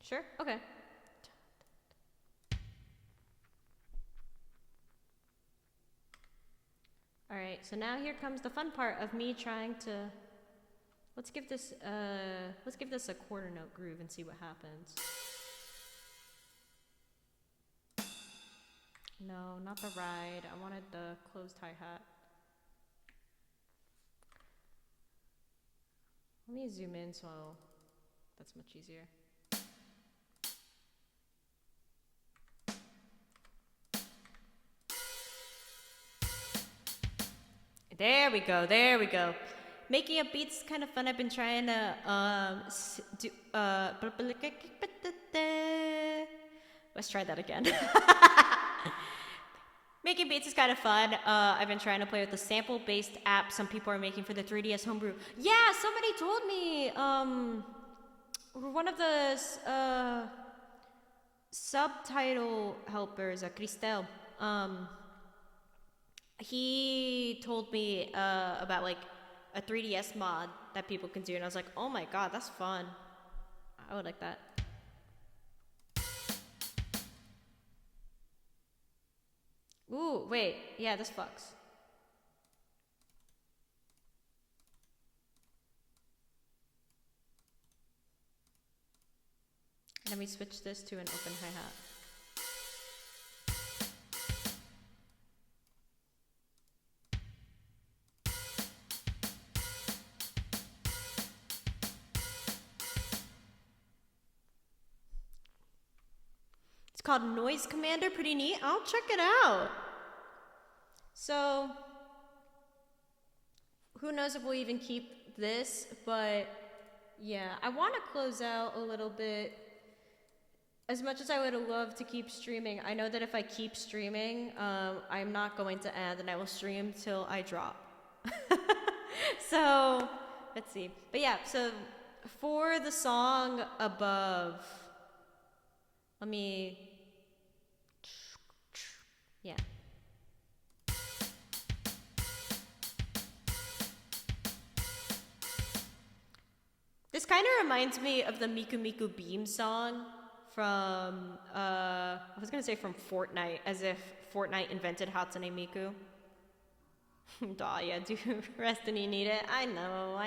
Sure? Okay. All right, so now here comes the fun part of me trying to, let's give this a quarter note groove and see what happens. No, not the ride. I wanted the closed hi-hat. Let me zoom in so That's much easier. There we go, there we go. Making up beats is kind of fun. I've been trying to do let's try that again. Making beats is kind of fun. I've been trying to play with the sample-based app some people are making for the 3DS homebrew. Yeah, somebody told me. One of the subtitle helpers, Cristel. He told me about like a 3DS mod that people can do, and I was like, oh my god, that's fun. I would like that. Ooh, wait, yeah, this fucks. Let me switch this to an open hi-hat. Called Noise Commander, pretty neat. I'll check it out. So, who knows if we'll even keep this, but yeah, I want to close out a little bit. As much as I would love to keep streaming, I know that if I keep streaming, I'm not going to end, and I will stream till I drop. So, let's see. But yeah, so for the song above, let me... Yeah. This kind of reminds me of the Miku Miku Beam song from, I was gonna say from Fortnite, as if Fortnite invented Hatsune Miku. Duh, yeah, do rest and you need it. I know.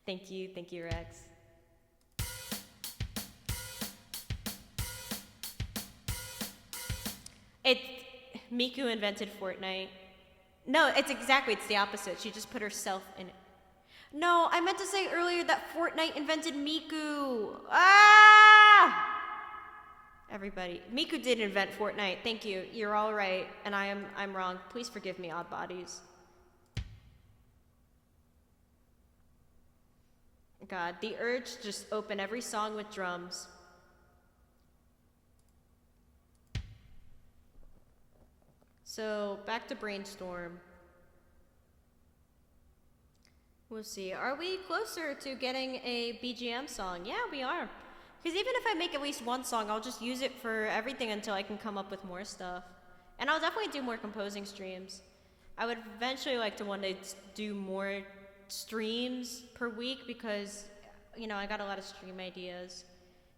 Thank you, Rex. Miku invented Fortnite. No, it's the opposite. She just put herself in it. No, I meant to say earlier that Fortnite invented Miku. Ah! Everybody, Miku did invent Fortnite. Thank you. You're all right, and I'm wrong. Please forgive me, ODDbodies. God, the urge to just open every song with drums. So, back to Brainstorm. We'll see. Are we closer to getting a BGM song? Yeah, we are. Because even if I make at least one song, I'll just use it for everything until I can come up with more stuff. And I'll definitely do more composing streams. I would eventually like to one day do more streams per week because, you know, I got a lot of stream ideas.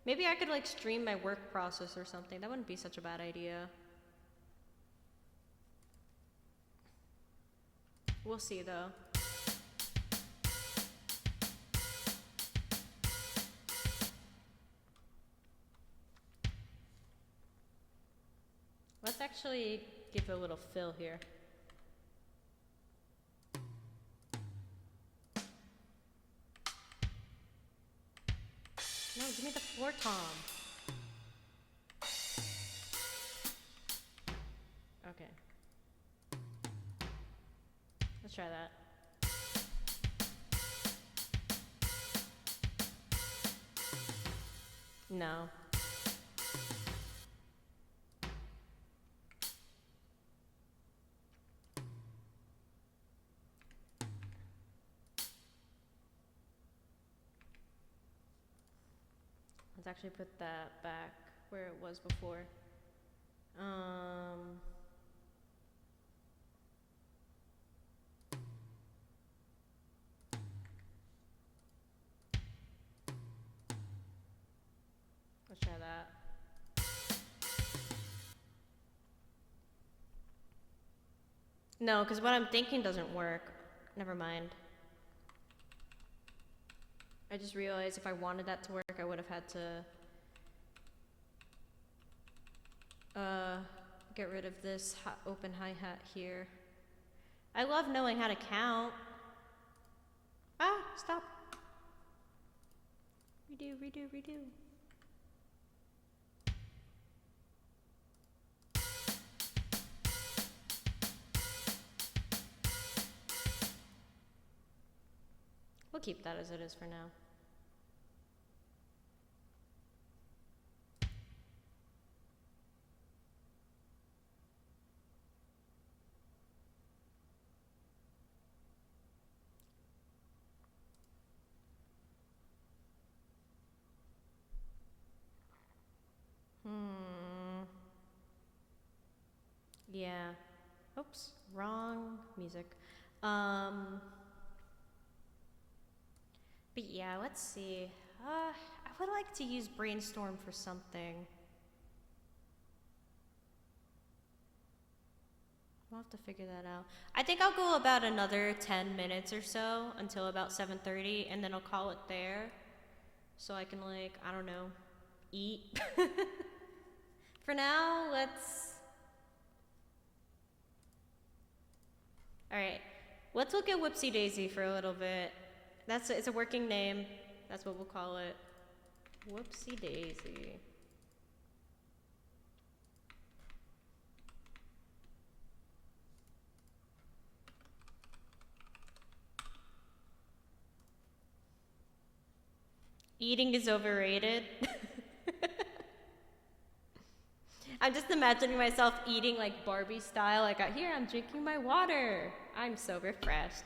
Maybe I could like stream my work process or something. That wouldn't be such a bad idea. We'll see, though. Let's actually give a little fill here. No, give me the floor tom. Okay. Let's try that. No. Let's actually put that back where it was before. Let's try that. No, because what I'm thinking doesn't work. Never mind. I just realized if I wanted that to work, I would have had to get rid of this open hi-hat here. I love knowing how to count. Ah, stop. Redo, redo, redo. We'll keep that as it is for now. Yeah. Oops, wrong music. But yeah, let's see. I would like to use brainstorm for something. We'll have to figure that out. I think I'll go about another 10 minutes or so until about 7:30, and then I'll call it there. So I can, like, I don't know, eat. For now, Alright, let's look at Whoopsie Daisy for a little bit. It's a working name. That's what we'll call it. Whoopsie Daisy. Eating is overrated. I'm just imagining myself eating like Barbie style. Like, here, I'm drinking my water. I'm so refreshed.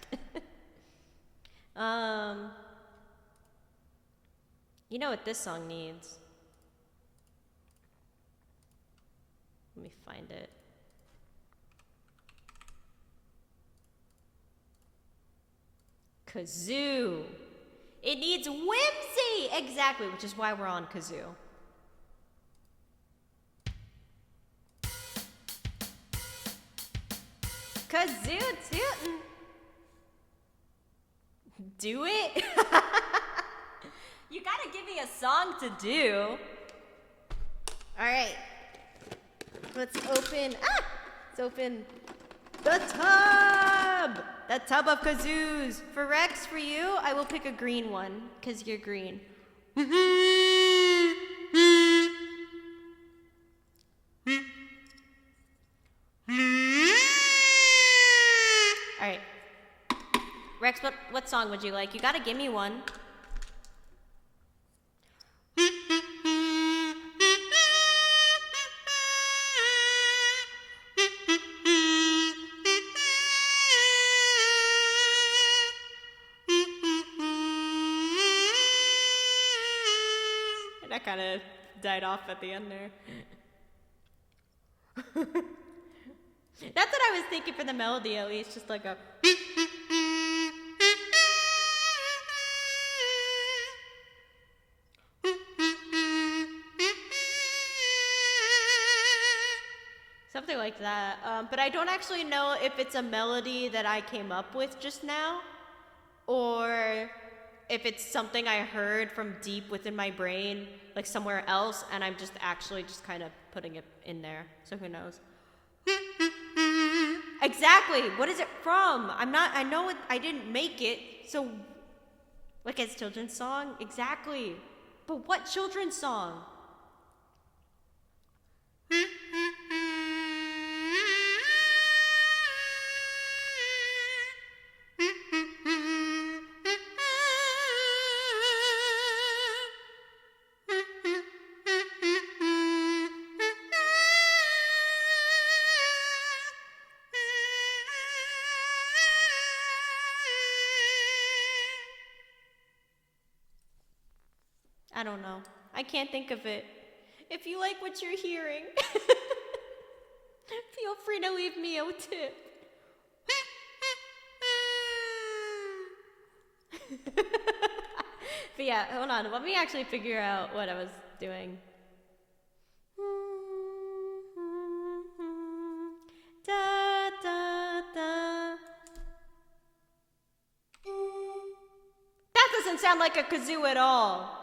You know what this song needs? Let me find it. Kazoo. It needs whimsy! Exactly, which is why we're on kazoo. Kazoo tootin'. Do it? You gotta give me a song to do. Alright. Let's open the tub! That tub of kazoos. For Rex, for you, I will pick a green one, because you're green. Alright. Rex, what song would you like? You gotta give me one. That kind of died off at the end there. That's what I was thinking for the melody, at least, just like a... Something like that. But I don't actually know if it's a melody that I came up with just now, or if it's something I heard from deep within my brain, like somewhere else, and I'm just actually just kind of putting it in there. So who knows? Exactly. What is it from? I know I didn't make it. So, like, it's children's song? Exactly. But what children's song? I don't know. I can't think of it. If you like what you're hearing, feel free to leave me a tip. But yeah, hold on. Let me actually figure out what I was doing. Da, da, da. That doesn't sound like a kazoo at all.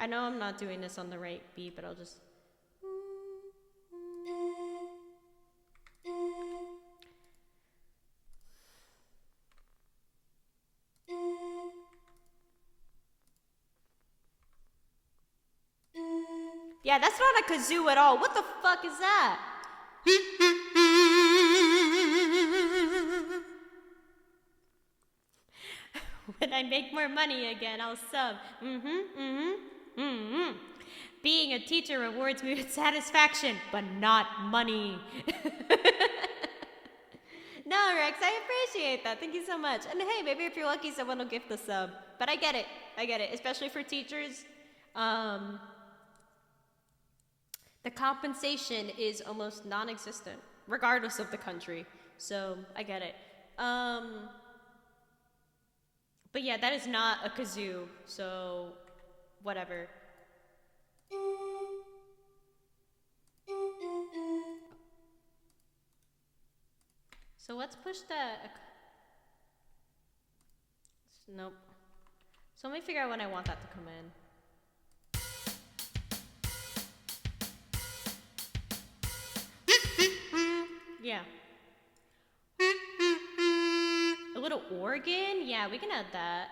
I know I'm not doing this on the right beat, but I'll just... Yeah, that's not a kazoo at all. What the fuck is that? When I make more money again, I'll sub. Being a teacher rewards me with satisfaction, but not money. No, Rex, I appreciate that. Thank you so much. And hey, maybe if you're lucky, someone will gift the sub. But I get it. I get it. Especially for teachers. The compensation is almost non-existent, regardless of the country. So, I get it. But yeah, that is not a kazoo. So, whatever. So let's push that. Nope. So let me figure out when I want that to come in. Yeah. A little organ? Yeah, we can add that.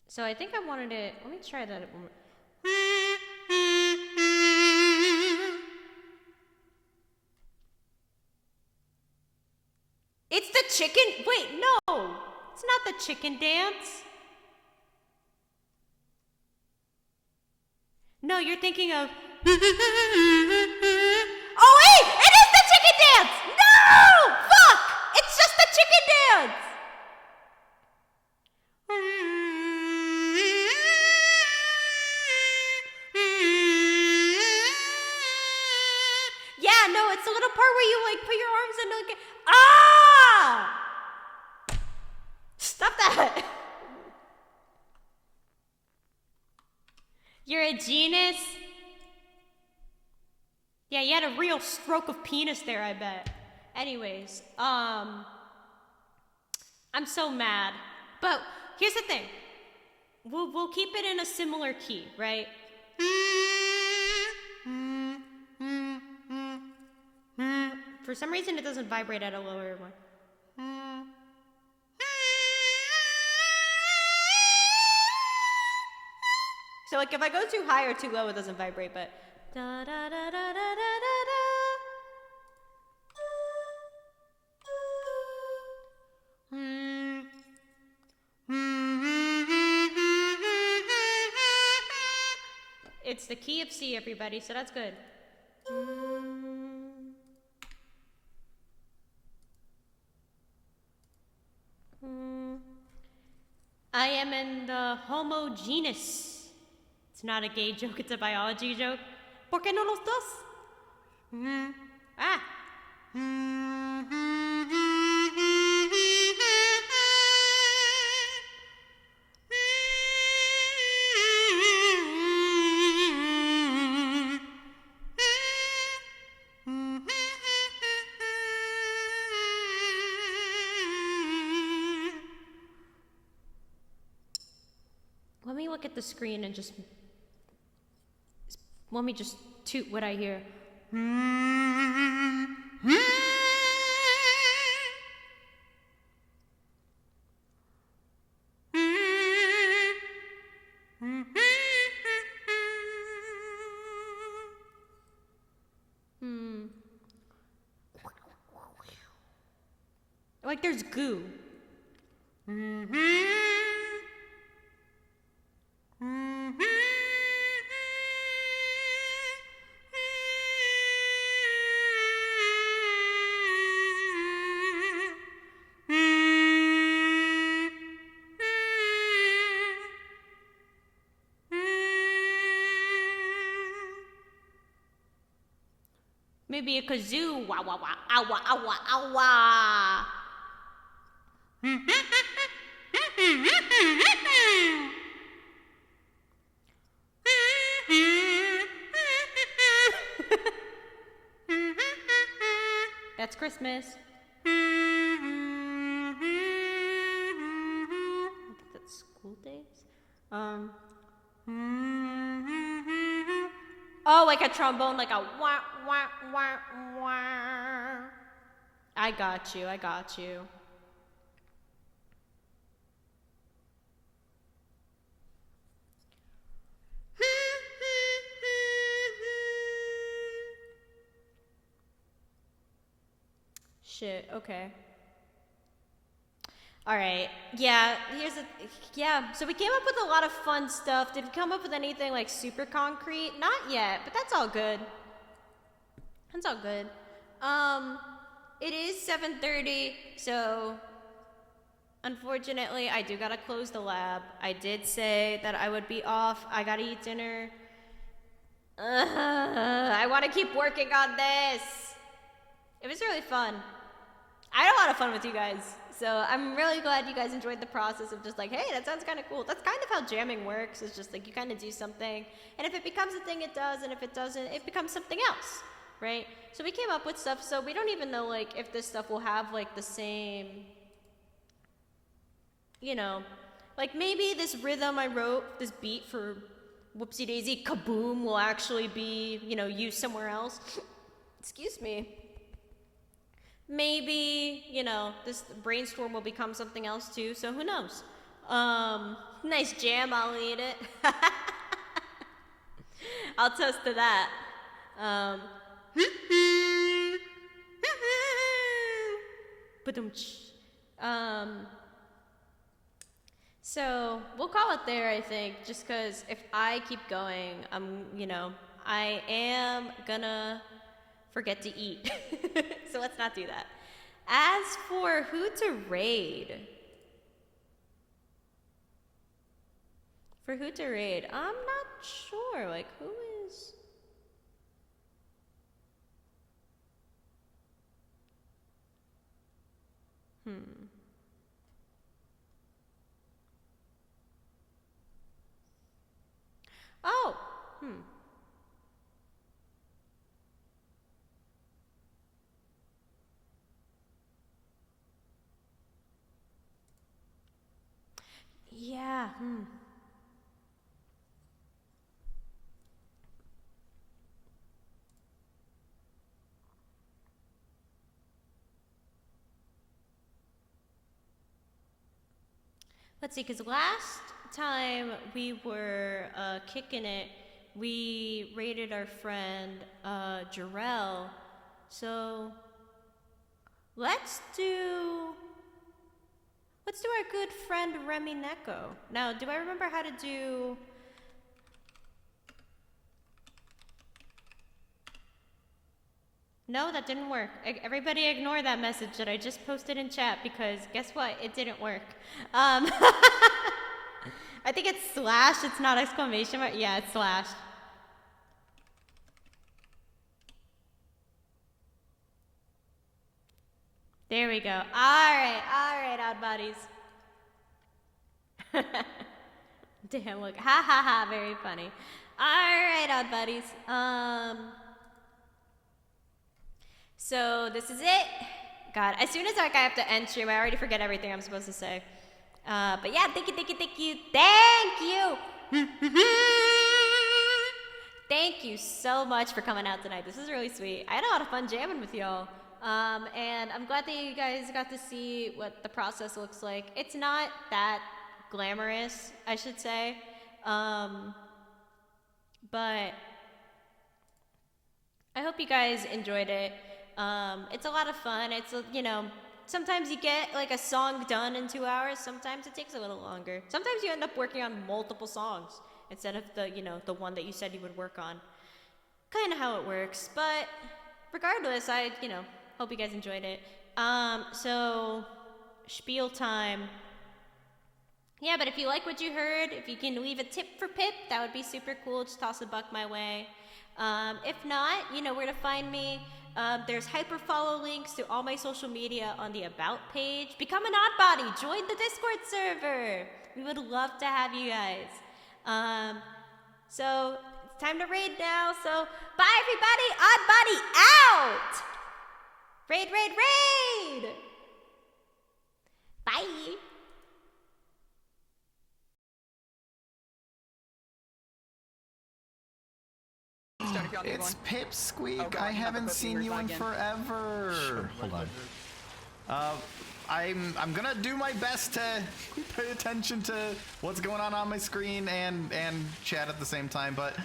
So I think I wanted it. Let me try that. It's the chicken. Wait, no. It's not the chicken dance. No, you're thinking of. Oh, wait! It is the chicken dance! No! Fuck! It's just the chicken dance! Yeah, no, it's the little part where you like put your arms in like. Ah! Stop that! You're a genius? Yeah, you had a real stroke of penis there, I bet. Anyways, I'm so mad. But here's the thing. We'll keep it in a similar key, right? For some reason, it doesn't vibrate at a lower one. So, like, if I go too high or too low, it doesn't vibrate, but... Da, da, da, da, da, da, da. It's the key of C, everybody, so that's good. I am in the Homo genus. It's not a gay joke, it's a biology joke. ¿Por qué no los dos? Ah. Let me look at the screen and just... Let me just toot what I hear. Like there's goo. Maybe a kazoo. Wah wah wah. Awa awa awa. That's Christmas. I think that's school days. Oh, like a trombone, like a wah wah wah wah. I got you. I got you. Shit, okay. Alright, yeah, so we came up with a lot of fun stuff. Did we come up with anything like super concrete? Not yet, but that's all good. That's all good. It is 7:30, so unfortunately I do gotta close the lab. I did say that I would be off. I gotta eat dinner. I wanna keep working on this. It was really fun. I had a lot of fun with you guys. So I'm really glad you guys enjoyed the process of just like, hey, that sounds kind of cool. That's kind of how jamming works. It's just like you kind of do something, and if it becomes a thing, it does, and if it doesn't, it becomes something else, right? So we came up with stuff, so we don't even know like if this stuff will have like the same, you know, like maybe this rhythm I wrote, this beat for Whoopsie Daisy Kaboom will actually be, you know, used somewhere else. Excuse me. Maybe, you know, this brainstorm will become something else too, so who knows? Nice jam, I'll eat it. I'll toast to that. So we'll call it there, I think, just because if I keep going, you know, I am gonna forget to eat. So let's not do that. As for who to raid, I'm not sure. Like, who is? Oh, yeah, Let's see, because last time we were kicking it, we raided our friend Jarrell. So let's do our good friend Remy Neko. Now, do I remember how to do? No, that didn't work. Everybody ignore that message that I just posted in chat because guess what? It didn't work. I think it's slash, it's not exclamation mark. Yeah, it's slash. There we go. Alright, odd bodies. Damn, look. Ha ha ha, very funny. Alright, odd bodies. So this is it. God, as soon as like I have to end stream, I already forget everything I'm supposed to say. But yeah, thank you. Thank you so much for coming out tonight. This is really sweet. I had a lot of fun jamming with y'all. And I'm glad that you guys got to see what the process looks like. It's not that glamorous, I should say. But I hope you guys enjoyed it. It's a lot of fun. It's, you know, sometimes you get like a song done in 2 hours. Sometimes it takes a little longer. Sometimes you end up working on multiple songs instead of the, you know, the one that you said you would work on. Kind of how it works. But regardless, I, you know, hope you guys enjoyed it. So spiel time. Yeah, but if you like what you heard, if you can leave a tip for Pip, that would be super cool. Just toss a buck my way. If not, you know where to find me. There's hyper follow links to all my social media on the About page. Become an Oddbody. Join the Discord server. We would love to have you guys. So it's time to raid now. So bye, everybody. Oddbody out. Raid. Bye. It's Pipsqueak. I haven't seen you in forever. Sure, hold on. I'm gonna do my best to pay attention to what's going on my screen and chat at the same time, but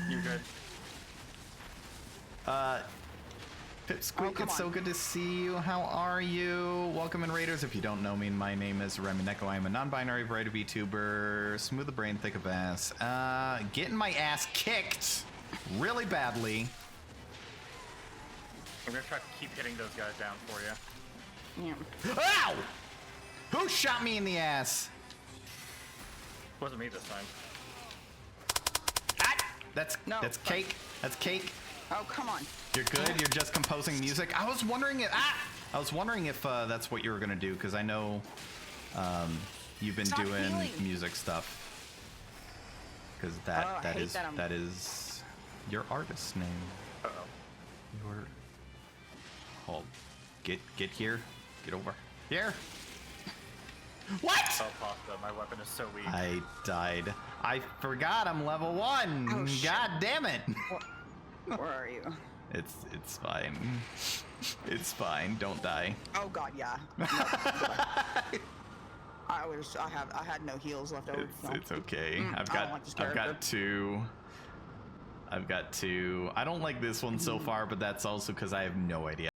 you're good. Pipsqueak, it's so good to see you. How are you? Welcome in, Raiders. If you don't know me, my name is Remy Neko. I am a non-binary variety VTuber. Smooth the brain, thick of ass. Getting my ass kicked really badly. I'm gonna try to keep hitting those guys down for you. Yeah. Ow! Who shot me in the ass? Wasn't me this time. Ah! That's No, cake. That's cake. Oh, come on. You're good. You're just composing music. I was wondering if that's what you were gonna do, because I know you've been Stop doing healing. music stuff. Because that is your artist name. Uh-oh. Your get here. Get over here. What? Oh, pasta. My weapon is so weak. I died. I forgot I'm level 1. Oh, shit. God damn it. Where are you? It's fine. It's fine. Don't die. Oh God, yeah. No. I had no heals left over. It's okay. I don't like this I've got character. two. I don't like this one so far, but that's also because I have no idea